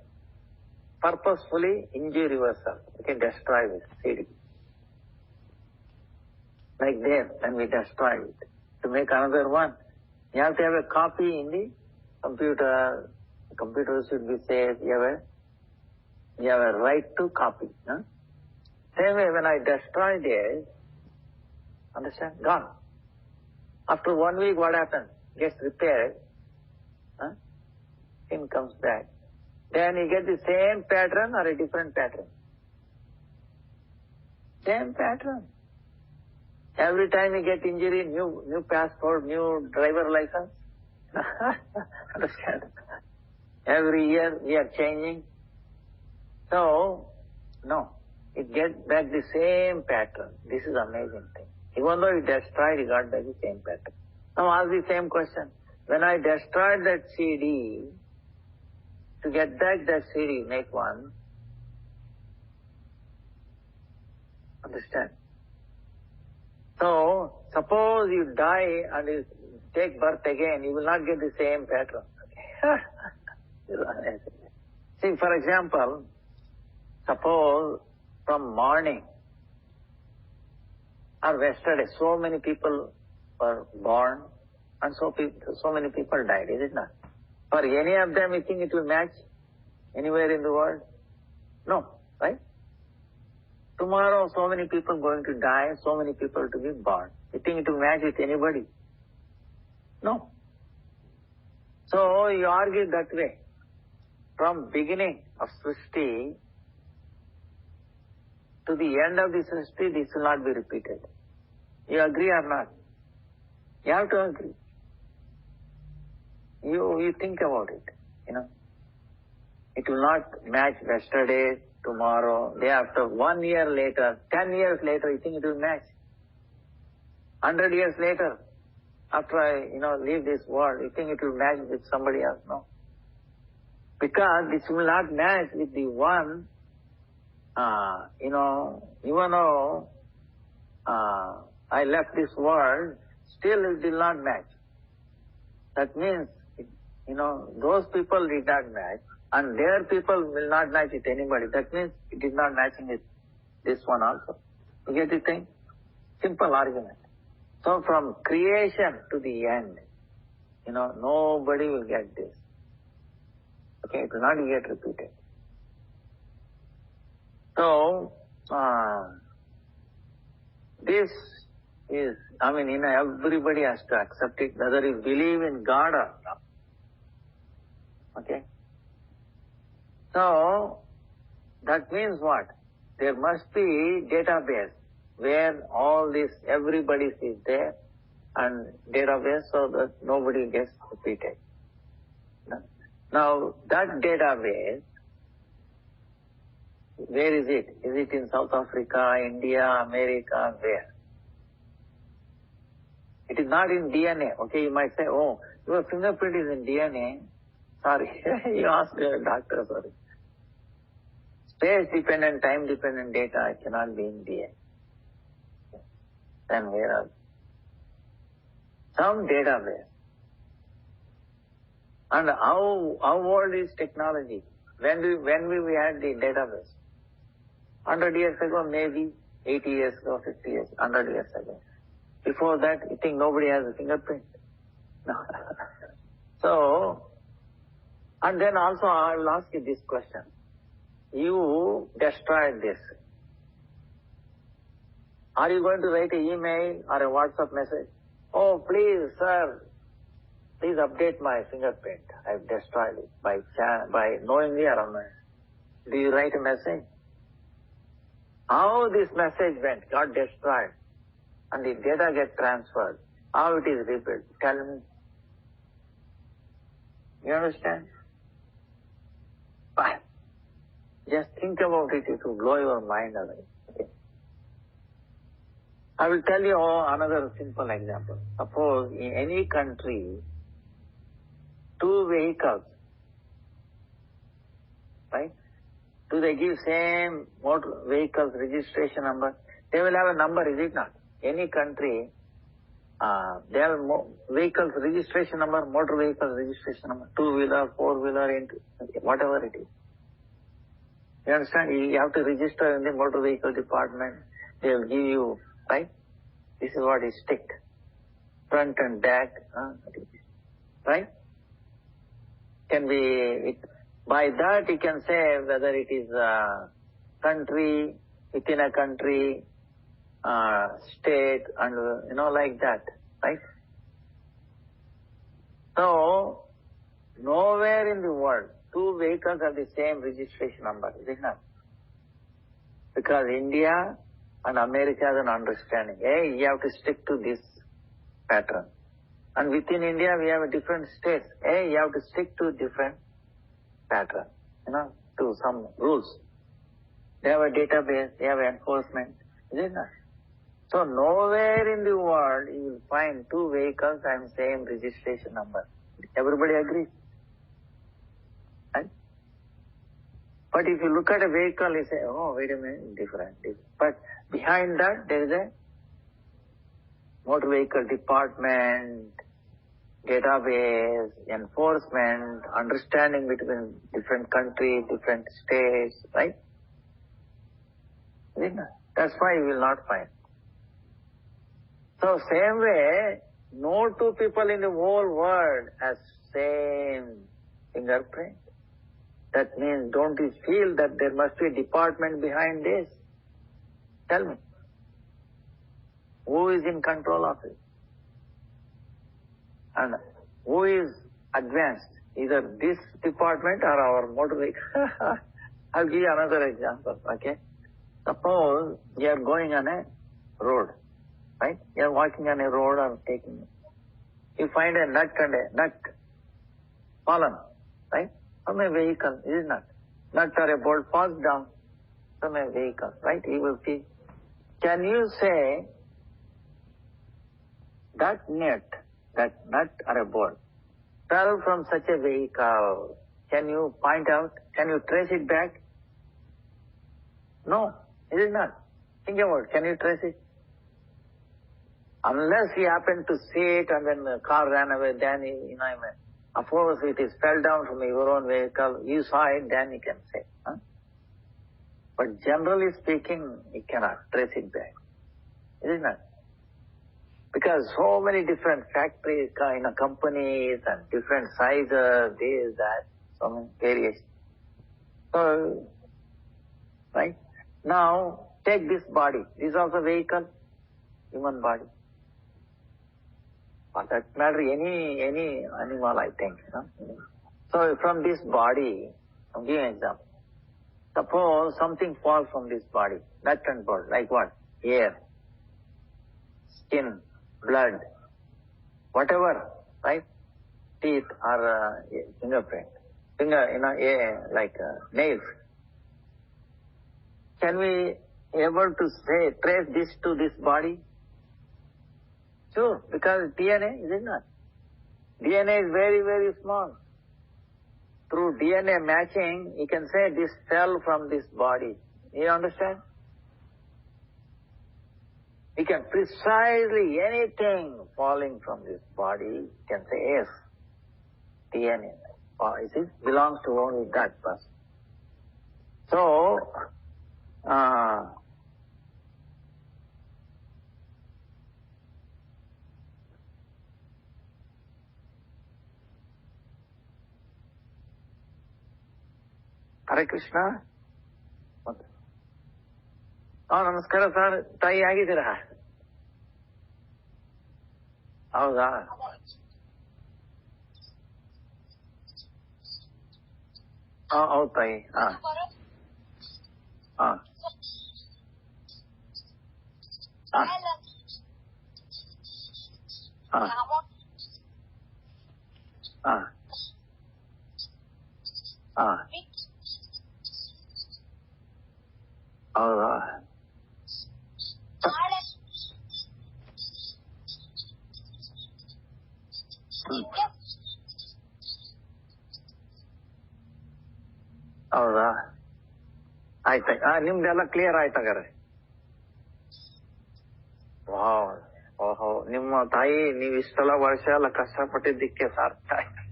purposefully injure yourself. You can destroy this CD. Like there, and we destroy it. To make another one, you have to have a copy in the computer. The computer should be safe. You have a right to copy. Huh? Same way, when I destroy this, understand? Gone. After 1 week, what happens? Gets repaired. Huh? Skin comes back. Then you get the same pattern or a different pattern? Same pattern. Every time you get injury, new passport, new driver license. Understand? Every year we are changing. So, no. It gets back the same pattern. This is amazing thing. Even though you destroyed, you got back the same pattern. Now ask the same question. When I destroyed that CD, to get back that CD, make one. Understand? So, suppose you die and you take birth again, you will not get the same pattern. Okay? See, for example, suppose from morning or yesterday, so many people were born and so many people died, is it not? For any of them, you think it will match anywhere in the world? No, right? Tomorrow, so many people going to die, so many people to be born. You think it will match with anybody? No. So you argue that way. From beginning of Srishti to the end of the Srishti, this will not be repeated. You agree or not? You have to agree. You think about it, It will not match yesterday, tomorrow, day after, 1 year later, 10 years later, you think it will match? 100 years later, after I, leave this world, you think it will match with somebody else? No. Because this will not match with the one, even though I left this world, still it did not match. That means, those people did not match, and their people will not match with anybody. That means it is not matching with this one also. You get the thing? Simple argument. So from creation to the end, nobody will get this. Okay, it will not get repeated. So, this is, everybody has to accept it, whether you believe in God or not. Okay? So, that means what? There must be database where all this, everybody is there, and database so that nobody gets repeated. Now, that database, where is it? Is it in South Africa, India, America, where? It is not in DNA. Okay, you might say, oh, your fingerprint is in DNA. Sorry, you asked the doctor, sorry. Space-dependent, time-dependent data cannot be in DNA. Then where are some database? And how old is technology? When we had the database? 100 years ago, maybe. 80 years ago, 50 years, 100 years ago. Before that, you think nobody has a fingerprint? No. So, and then also I will ask you this question. You destroyed this. Are you going to write an email or a WhatsApp message? Oh, please, sir, please update my fingerprint. I've destroyed it by knowingly or unknowingly. Do you write a message? How this message went, got destroyed, and the data get transferred, how it is rebuilt? Tell me. You understand? Fine. Just think about it, it will blow your mind away. Okay. I will tell you another simple example. Suppose in any country, two vehicles, right? Do they give same motor vehicles registration number? They will have a number, is it not? Any country, they have vehicles registration number, motor vehicles registration number, two-wheeler, four-wheeler, whatever it is. You understand? You have to register in the motor vehicle department. They will give you, right? This is what is stick. Front and back, right? Can be, by that you can say whether it is a country, within a country, state, and like that, right? So, nowhere in the world, two vehicles have the same registration number, is it not? Because India and America has an understanding. Hey, you have to stick to this pattern. And within India, we have a different states. Hey, you have to stick to different pattern, to some rules. They have a database, they have enforcement, is it not? So nowhere in the world you will find two vehicles and same registration number. Everybody agrees? Right? But if you look at a vehicle, you say, oh, wait a minute, different. But behind that, there is a motor vehicle department, database, enforcement, understanding between different countries, different states, right? That's why you will not find. So same way, no two people in the whole world have same fingerprint. That means don't you feel that there must be a department behind this? Tell me. Who is in control of it? And who is advanced? Either this department or our motor vehicle. I'll give you another example, okay? Suppose you are going on a road, right? You are walking on a road or taking, you find a nut fallen, right? From a vehicle, is it not? Nut or a bolt falls down from a vehicle, right? You will see. Can you say that nut or a bolt fell from such a vehicle? Can you point out? Can you trace it back? No, it is not. Think about it. Can you trace it? Unless you happen to see it and then the car ran away, then of course it is fell down from your own vehicle, you saw it, then you can say. But generally speaking, you cannot trace it back. Is it not? Because so many different factories, companies and different sizes, this, that, so many variations. So, right? Now, take this body. This is also vehicle, human body. For that matter, any animal, I think. So, from this body, I'll give you an example. Suppose something falls from this body, nut and bolt, like what? Hair, skin, blood, whatever, right? Teeth or fingerprint, nails. Can we able to trace this to this body? Sure, because DNA, is it not? DNA is very, very small. Through DNA matching, you can say this fell from this body. You understand? You can precisely anything falling from this body, you can say yes, DNA. Or it belongs to only that person. So, Hare Krishna. ನಮಸ್ಕಾರ sir. ತಾಯಿ ಆಗಿದ್ದೀರಾ? ಹೌದಾ? ಹೌದು ತಾಯಿ. ಹಾ ಹಾ ಹಾ ಹಾ ಹಾ ಹಾ ಹೌದಾ? ಹೌದಾ? ಆಯ್ತಾಯ್ತು. ನಿಮ್ದೆಲ್ಲ ಕ್ಲಿಯರ್ ಆಯ್ತಾಗಾರೆ? ಓಹೋ, ನಿಮ್ಮ ತಾಯಿ ನೀವ್ ಇಷ್ಟೆಲ್ಲ ವರ್ಷ ಎಲ್ಲ ಕಷ್ಟಪಟ್ಟಿದ್ದಕ್ಕೆ ಸಾರ್ಥ ಆಯ್ತು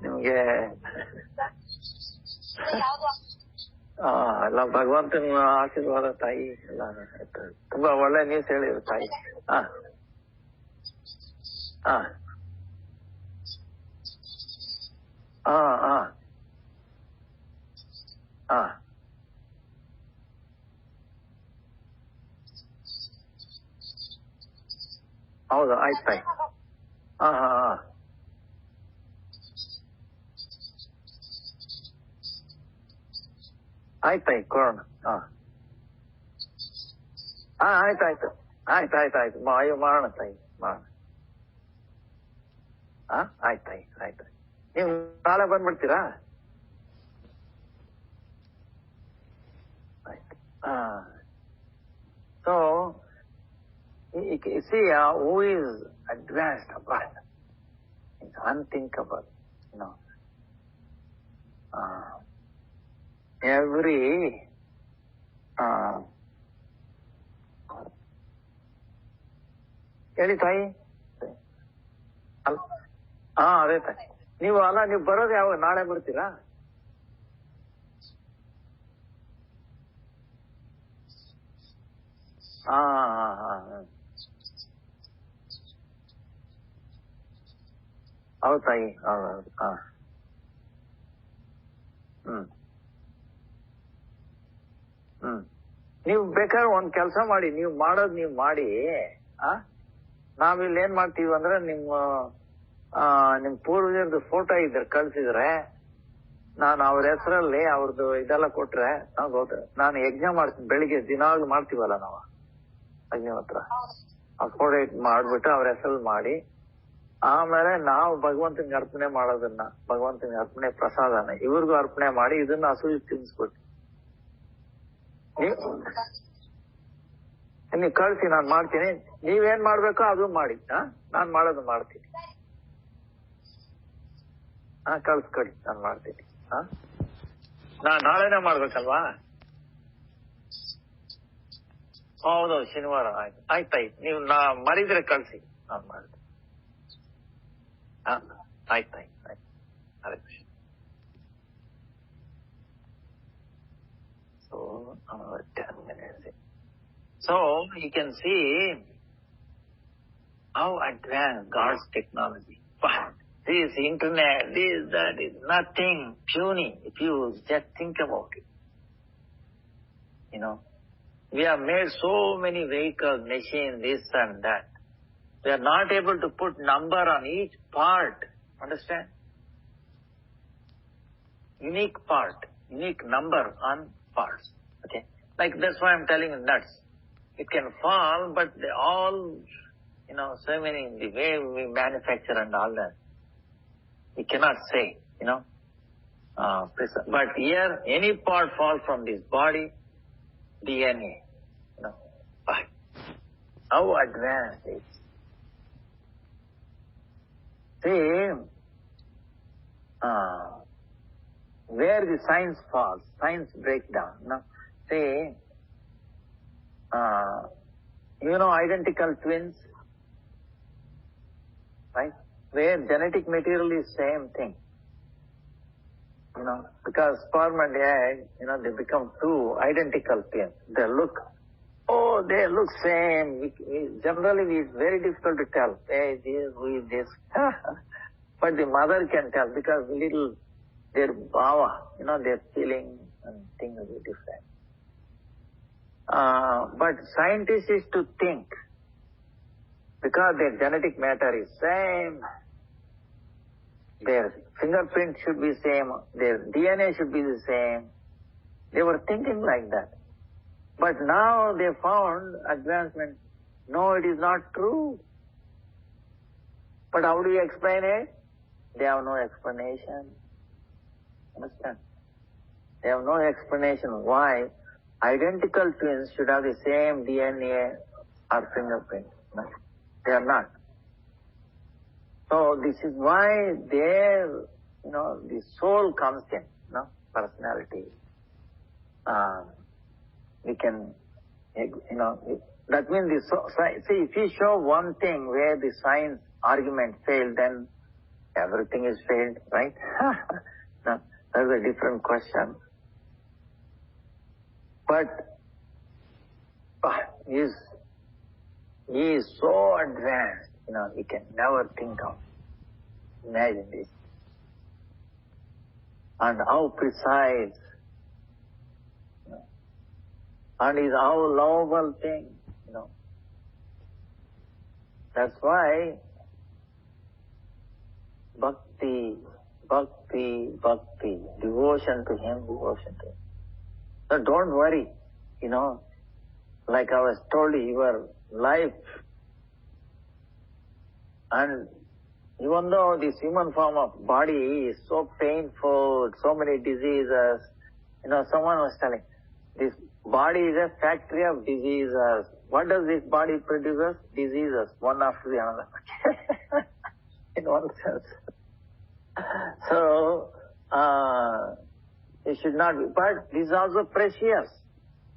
ನಿಮ್ಗೆ. ಎಲ್ಲ ಭಗವಂತನ ಆಶೀರ್ವಾದ ತಾಯಿ. ಎಲ್ಲ ತುಂಬಾ ಒಳ್ಳೆ ನ್ಯೂಸ್ ಹೇಳಿದ್ರು ತಾಯಿ. ಹಾ ಹಾ ಹಾ ಹಾ ಹಾ ಹೌದು. ಆಯ್ತು ತಾಯಿ. ಹಾ ಹಾ ಹಾ ಆಯ್ತಾಯಿ, ಕೊಡೋಣ. ಹಾ ಆಯ್ತಾಯ್ತು. ಆಯ್ತಾಯ್ತು. ಅಯ್ಯೋ, ಮಾಡೋಣ ತಾಯಿ, ಮಾಡೋಣ. ಆಯ್ತಾಯಿ. ನೀವು ನಾಳೆ ಬಂದ್ಬಿಡ್ತೀರಾ? ಆಯ್ತು. So see who is advanced about it. It's unthinkable. Every ಹೇಳಿ ತಾಯಿ. ಅದೇ ತಾಯಿ. ನೀವು ಬರೋದು ಯಾವಾಗ? ನಾಳೆ ಬರ್ತೀರಾ? ಹಾ ಹೌದು ತಾಯಿ. ಹೌದೌದು. ನೀವು ಬೇಕಾದ್ರೆ ಒಂದ್ ಕೆಲಸ ಮಾಡಿ, ನೀವು ಮಾಡೋದ್ ನೀವು ಮಾಡಿ. ನಾವಿಲ್ಲಿ ಏನ್ ಮಾಡ್ತೀವಿ ಅಂದ್ರೆ, ನಿಮ್ ಪೂರ್ವಜರದ್ದು ಫೋಟೋ ಇದ್ರೆ ಕಳ್ಸಿದ್ರೆ, ನಾನು ಅವ್ರ ಹೆಸರಲ್ಲಿ ಅವ್ರದ್ದು ಇದೆಲ್ಲ ಕೊಟ್ರೆ ನಾನು ಯಜ್ಞ ಮಾಡ್ತೀನಿ. ಬೆಳಿಗ್ಗೆ ದಿನಾಗ್ಲೂ ಮಾಡ್ತೀವಲ್ಲ ನಾವು ಅಗ್ನಿಹೋತ್ರ, ಆ ಫೋಟೋ ಮಾಡ್ಬಿಟ್ಟು ಅವ್ರ ಹೆಸರಲ್ಲಿ ಮಾಡಿ, ಆಮೇಲೆ ನಾವು ಭಗವಂತನಿಗೆ ಅರ್ಪಣೆ ಮಾಡೋದನ್ನ, ಭಗವಂತನಿಗೆ ಅರ್ಪಣೆ ಪ್ರಸಾದನ ಇವ್ರಿಗೂ ಅರ್ಪಣೆ ಮಾಡಿ ಇದನ್ನ ಹಸು ತಿನ್ಸ್ಬಿಟ್ಟು ನೀವು ಕಳ್ಸಿ, ನಾನು ಮಾಡ್ತೀನಿ. ನೀವೇನ್ ಮಾಡ್ಬೇಕೋ ಅದು ಮಾಡಿ. ನಾನ್ ಮಾಡೋದು ಮಾಡ್ತೀನಿ. ಕಳ್ಸ್ಕೊಡಿ, ನಾನು ಮಾಡ್ತೀನಿ. ನಾಳೆನೇ ಮಾಡ್ಬೇಕಲ್ವಾ? ಹೌದೌದು, ಶನಿವಾರ. ಆಯ್ತಾಯ್ತು. ನೀವು ಮರಿದ್ರೆ ಕಳ್ಸಿ, ನಾನು ಮಾಡ್ತೀನಿ. ಆಯ್ತಾಯ್ತು. Hare Krishna. So, 10 minutes. So, you can see how advanced God's technology. This internet, that is nothing puny if you just think about it. We have made so many vehicles, machines, this and that. We are not able to put number on each part. Understand? Unique part, unique number on parts. Okay? Like that's why I'm telling you nuts. It can fall, but they all, so many, the way we manufacture and all that, we cannot say, but here, any part falls from this body, DNA, but how advanced it is. See, where the science falls, science breaks down. See, identical twins, right? Where genetic material is same thing. Because sperm and egg, they become two identical twins. They look same. Generally, it's very difficult to tell. Hey, who is this? But the mother can tell because little their bhava, their feeling and things will be different. But scientists is to think, because their genetic matter is same, their fingerprint should be same, their DNA should be the same. They were thinking like that. But now they found advancement. No, it is not true. But how do you explain it? They have no explanation. Understand? They have no explanation why identical twins should have the same DNA or fingerprint. No, they are not. So this is why their, the soul comes in, personality. We can, that means see, if you show one thing where the science argument failed, then everything is failed, right? No, that's a different question. But he is so advanced, we can never think of. Imagine this. And how precise, and is how lovable thing, That's why bhakti, devotion to him. So don't worry, like I was told, your life, and even though this human form of body is so painful, so many diseases, someone was telling, this body is a factory of diseases. What does this body produce? Diseases, one after the other. In one sense. So, it should not be. But this is also precious,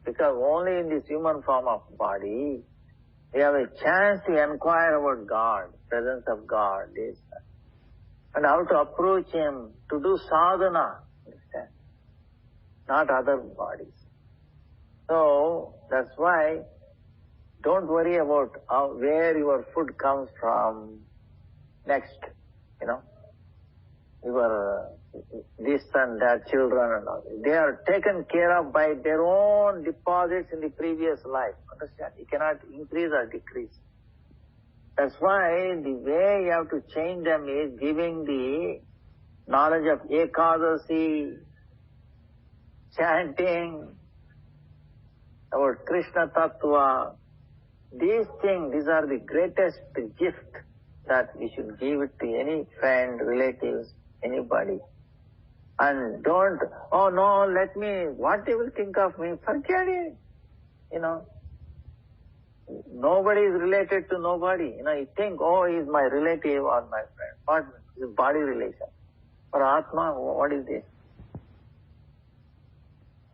because only in this human form of body, we have a chance to inquire about God, presence of God, this, and how to approach Him, to do sadhana, understand? Not other bodies. So, that's why, don't worry about where your food comes from next, your this and that children and all. They are taken care of by their own deposits in the previous life. Understand? You cannot increase or decrease. That's why the way you have to change them is giving the knowledge of Ekadasi, chanting about Krishna Tattva. These are the greatest gift that we should give it to any friend, relatives, anybody. And don't, oh no, what they will think of me, forget it. Nobody is related to nobody. You think, oh, he's my relative or my friend. What is body relation? For Atma, what is this?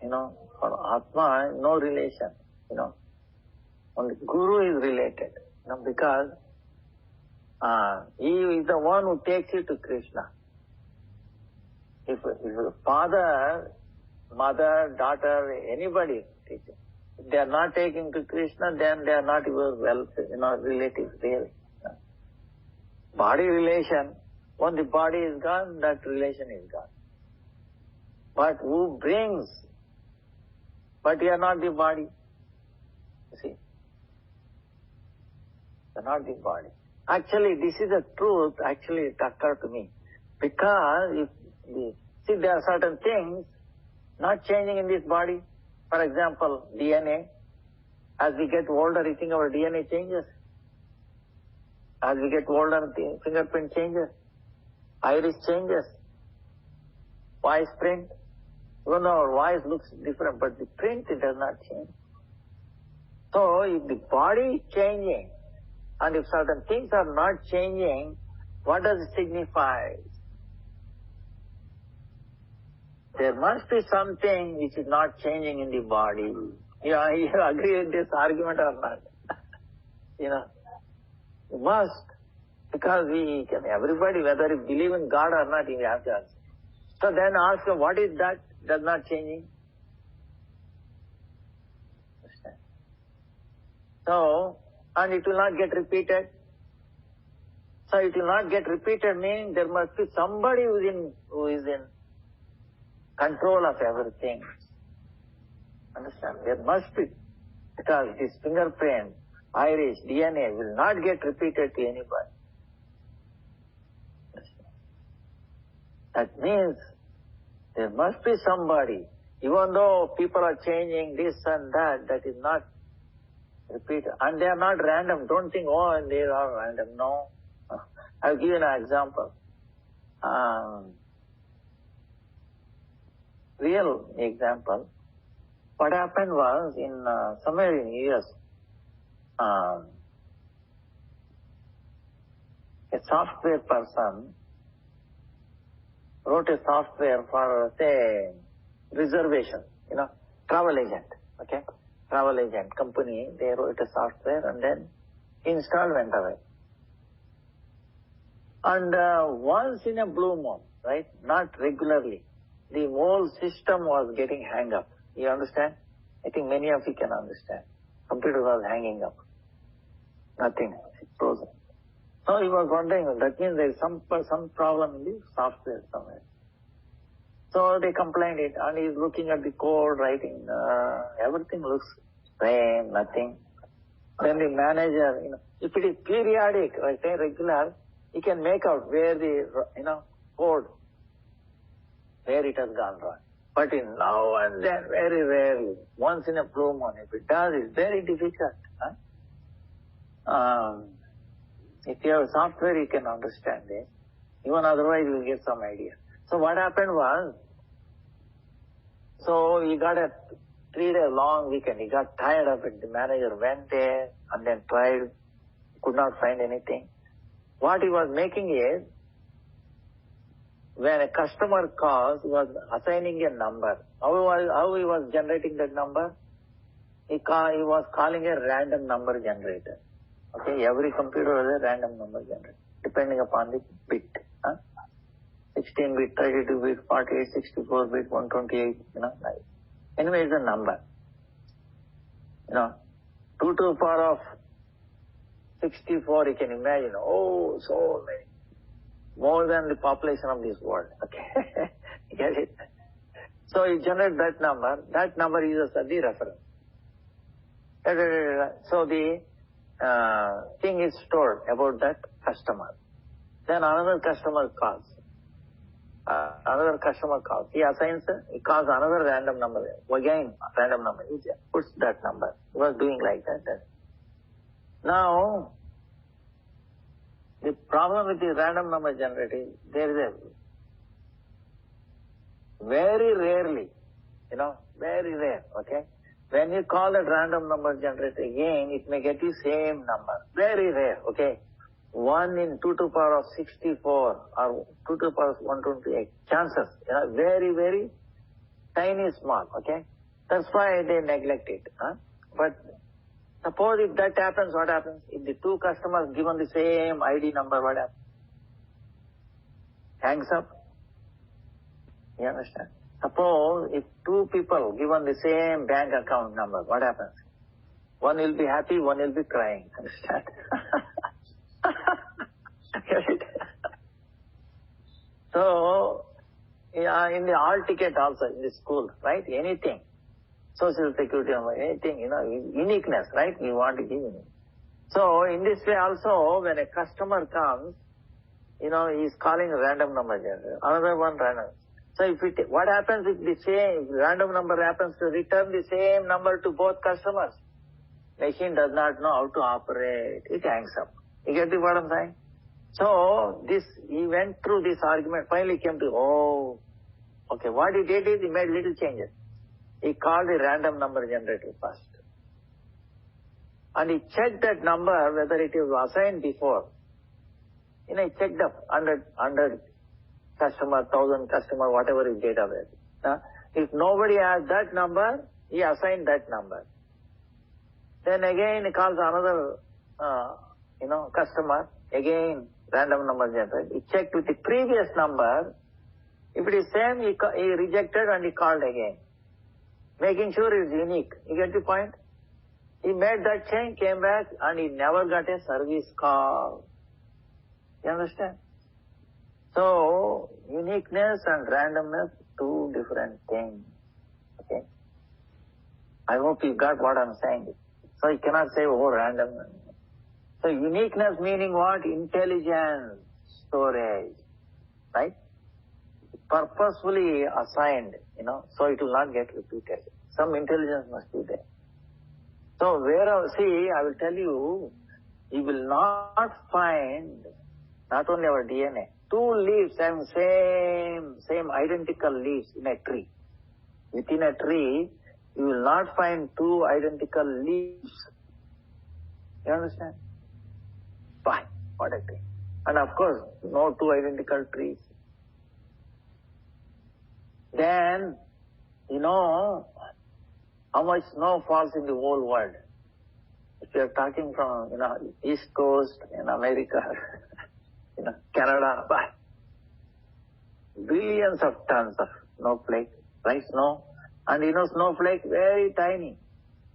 For Atma, no relation. Only Guru is related. Because he is the one who takes you to Krishna. If father, mother, daughter, anybody, if they are not taking to Krishna, then they are not your relatives, really. Body relation, when the body is gone, that relation is gone. But who brings? But you are not the body. You see? You are not the body. Actually, this is the truth, it occurred to me. Because there are certain things not changing in this body. For example, DNA. As we get older, you think our DNA changes. As we get older, the fingerprint changes. Iris changes. Voice print. Even though our voice looks different, but the print, it does not change. So, if the body is changing, and if certain things are not changing, what does it signify? There must be something which is not changing in the body. You agree with this argument or not? You must. Because everybody, whether you believe in God or not, you have to answer. So then ask him, what is that does not changing? So, and it will not get repeated. So it will not get repeated meaning there must be somebody who is in control of everything. Understand? There must be, because this fingerprint, iris, DNA will not get repeated to anybody. That means there must be somebody, even though people are changing this and that, that is not repeated. And they are not random. Don't think, oh, they are random. No. I'll give you an example. Real example. What happened was in somewhere in US, a software person wrote a software for, say, reservation, travel agent, okay? Travel agent company, they wrote a software and then installed, went away. And once in a blue moon, right, not regularly, the whole system was getting hang up. You understand? I think many of you can understand. Computer was hanging up. Nothing, it's frozen. So he was wondering, that means there is some problem in the software somewhere. So they complained it, and he's looking at the code, writing, everything looks same, nothing. Then the manager, if it is periodic, or say regular, he can make out where the, code, where it has gone wrong. But in now and then, very rarely, once in a blue moon, if it does, it's very difficult. If you have software, you can understand it. Even otherwise, you will get some idea. So what happened was, so he got a 3-day long weekend. He got tired of it. The manager went there and then tried, could not find anything. What he was making is, when a customer calls, he was assigning a number. How he was generating that number? He was calling a random number generator. Okay, every computer has a random number generator, depending upon the bit. 16-bit, 32-bit, 48, 64-bit, 128, Anyway, it's a number. 2 to the power of 64, you can imagine, so many. More than the population of this world. Okay. You get it? So you generate that number. That number is the reference. So the thing is stored about that customer. Then another customer calls. He assigns, he calls another random number. Again, random number. He puts that number. He was doing like that. Now, the problem with the random number generator is there is a very rarely, very rare, okay? When you call that random number generator again, it may get the same number. Very rare, okay? 1 in 2 to the power of 64 or 2 to the power of 128. Chances, very, very tiny, small, okay? That's why they neglect it. But suppose if that happens, what happens? If the two customers given the same ID number, what happens? Hangs up. You understand? Suppose if two people given the same bank account number, what happens? One will be happy, one will be crying. Understand? So, in the hall ticket also, in the school, right? Anything. Social security number, anything, uniqueness, right? You want to give it. So, in this way also, when a customer comes, he's calling a random number generator. Another one random. So, what happens if the same random number happens to return the same number to both customers? Machine does not know how to operate. It hangs up. You get what I'm saying? So, he went through this argument, finally came to, okay, what he did is he made little changes. He called the random number generator first. And he checked that number, whether it was assigned before. He checked up 100 customer, 1,000 customer, whatever his database. If nobody has that number, he assigned that number. Then again he calls another, customer, again random number generator. He checked with the previous number. If it is same, he rejected and he called again. Making sure it's unique. You get the point? He made that change, came back, and he never got a service call. You understand? So, uniqueness and randomness two different things. Okay? I hope you got what I'm saying. So you cannot say, oh, random. So uniqueness meaning what? Intelligence, storage, right? Purposefully assigned, so it will not get repeated. Some intelligence must be there. So see, I will tell you, you will not find not only our DNA, two leaves having same identical leaves in a tree. Within a tree, you will not find two identical leaves. You understand? Fine, what a thing. And of course, no two identical trees. Then, how much snow falls in the whole world. If you are talking from, East Coast in America, Canada, billions of tons of snowflake, right? Snow. And snowflake very tiny.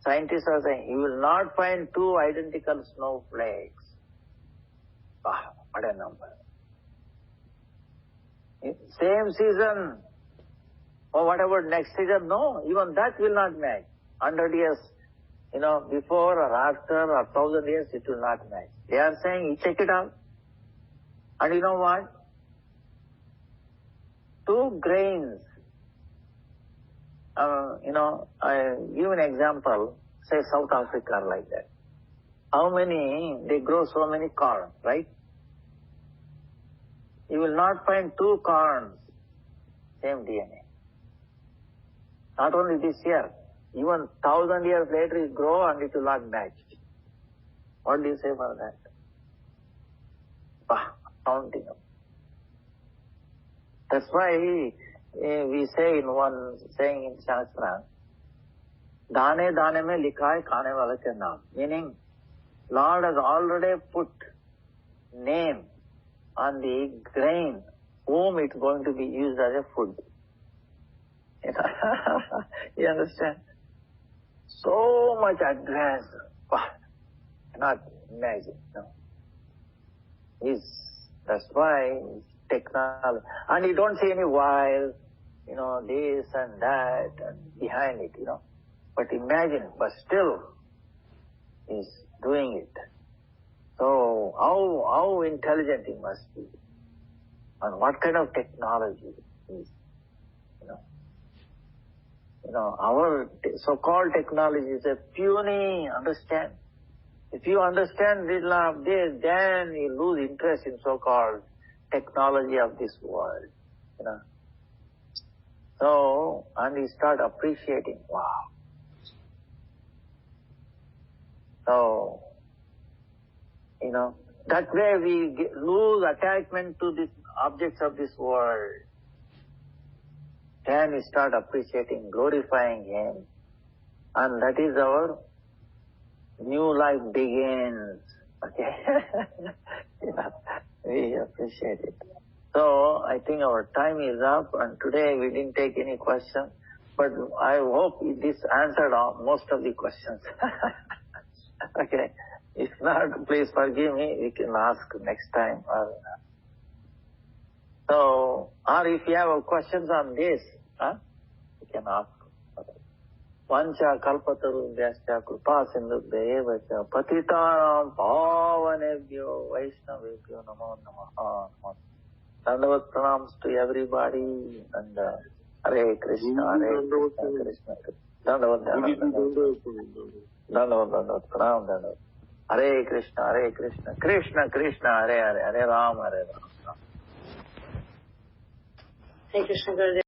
Scientists are saying you will not find two identical snowflakes. What a number. Same season. Or what about next season? No, even that will not match. 100 years, before or after or 1,000 years, it will not match. They are saying, check it out. And you know what? Two grains. I give an example, say South Africa like that. They grow so many corn, right? You will not find two corns, same DNA. Not only this year, even 1,000 years later it grow and it will not match. What do you say for that? Counting up. That's why we say in one saying in Shastra, Dane dane mein likha hai khane wale ke naam. Meaning, Lord has already put name on the grain whom it's going to be used as a food. You understand? So much advanced. Cannot imagine. No. That's why technology. And you don't see any while, this and that and behind it, But imagine, but still is doing it. So how intelligent he must be. And what kind of technology is, our so-called technology is a puny, understand? If you understand little of this, then you lose interest in so-called technology of this world, So, and you start appreciating, wow. So, that way we lose attachment to the objects of this world. Then we start appreciating, glorifying Him. And that is our new life begins. Okay? We appreciate it. So, I think our time is up, and today we didn't take any questions, but I hope this answered most of the questions. Okay? If not, please forgive me, we can ask next time. So, or if you have questions on this, you can ask. Vancha kalpataru vyascha krupa sindhubhya cha patitanam pavanebhyo vaishnavebhyo namo namaha. Dandavat pranams to everybody and Hare Krishna, Hare Krishna, Krishna Krishna. Dandavat pranam. Hare Krishna, Hare Krishna, Krishna Krishna, Hare Hare, Hare Ram, Hare Ram. Hare Krishna, Gurudev.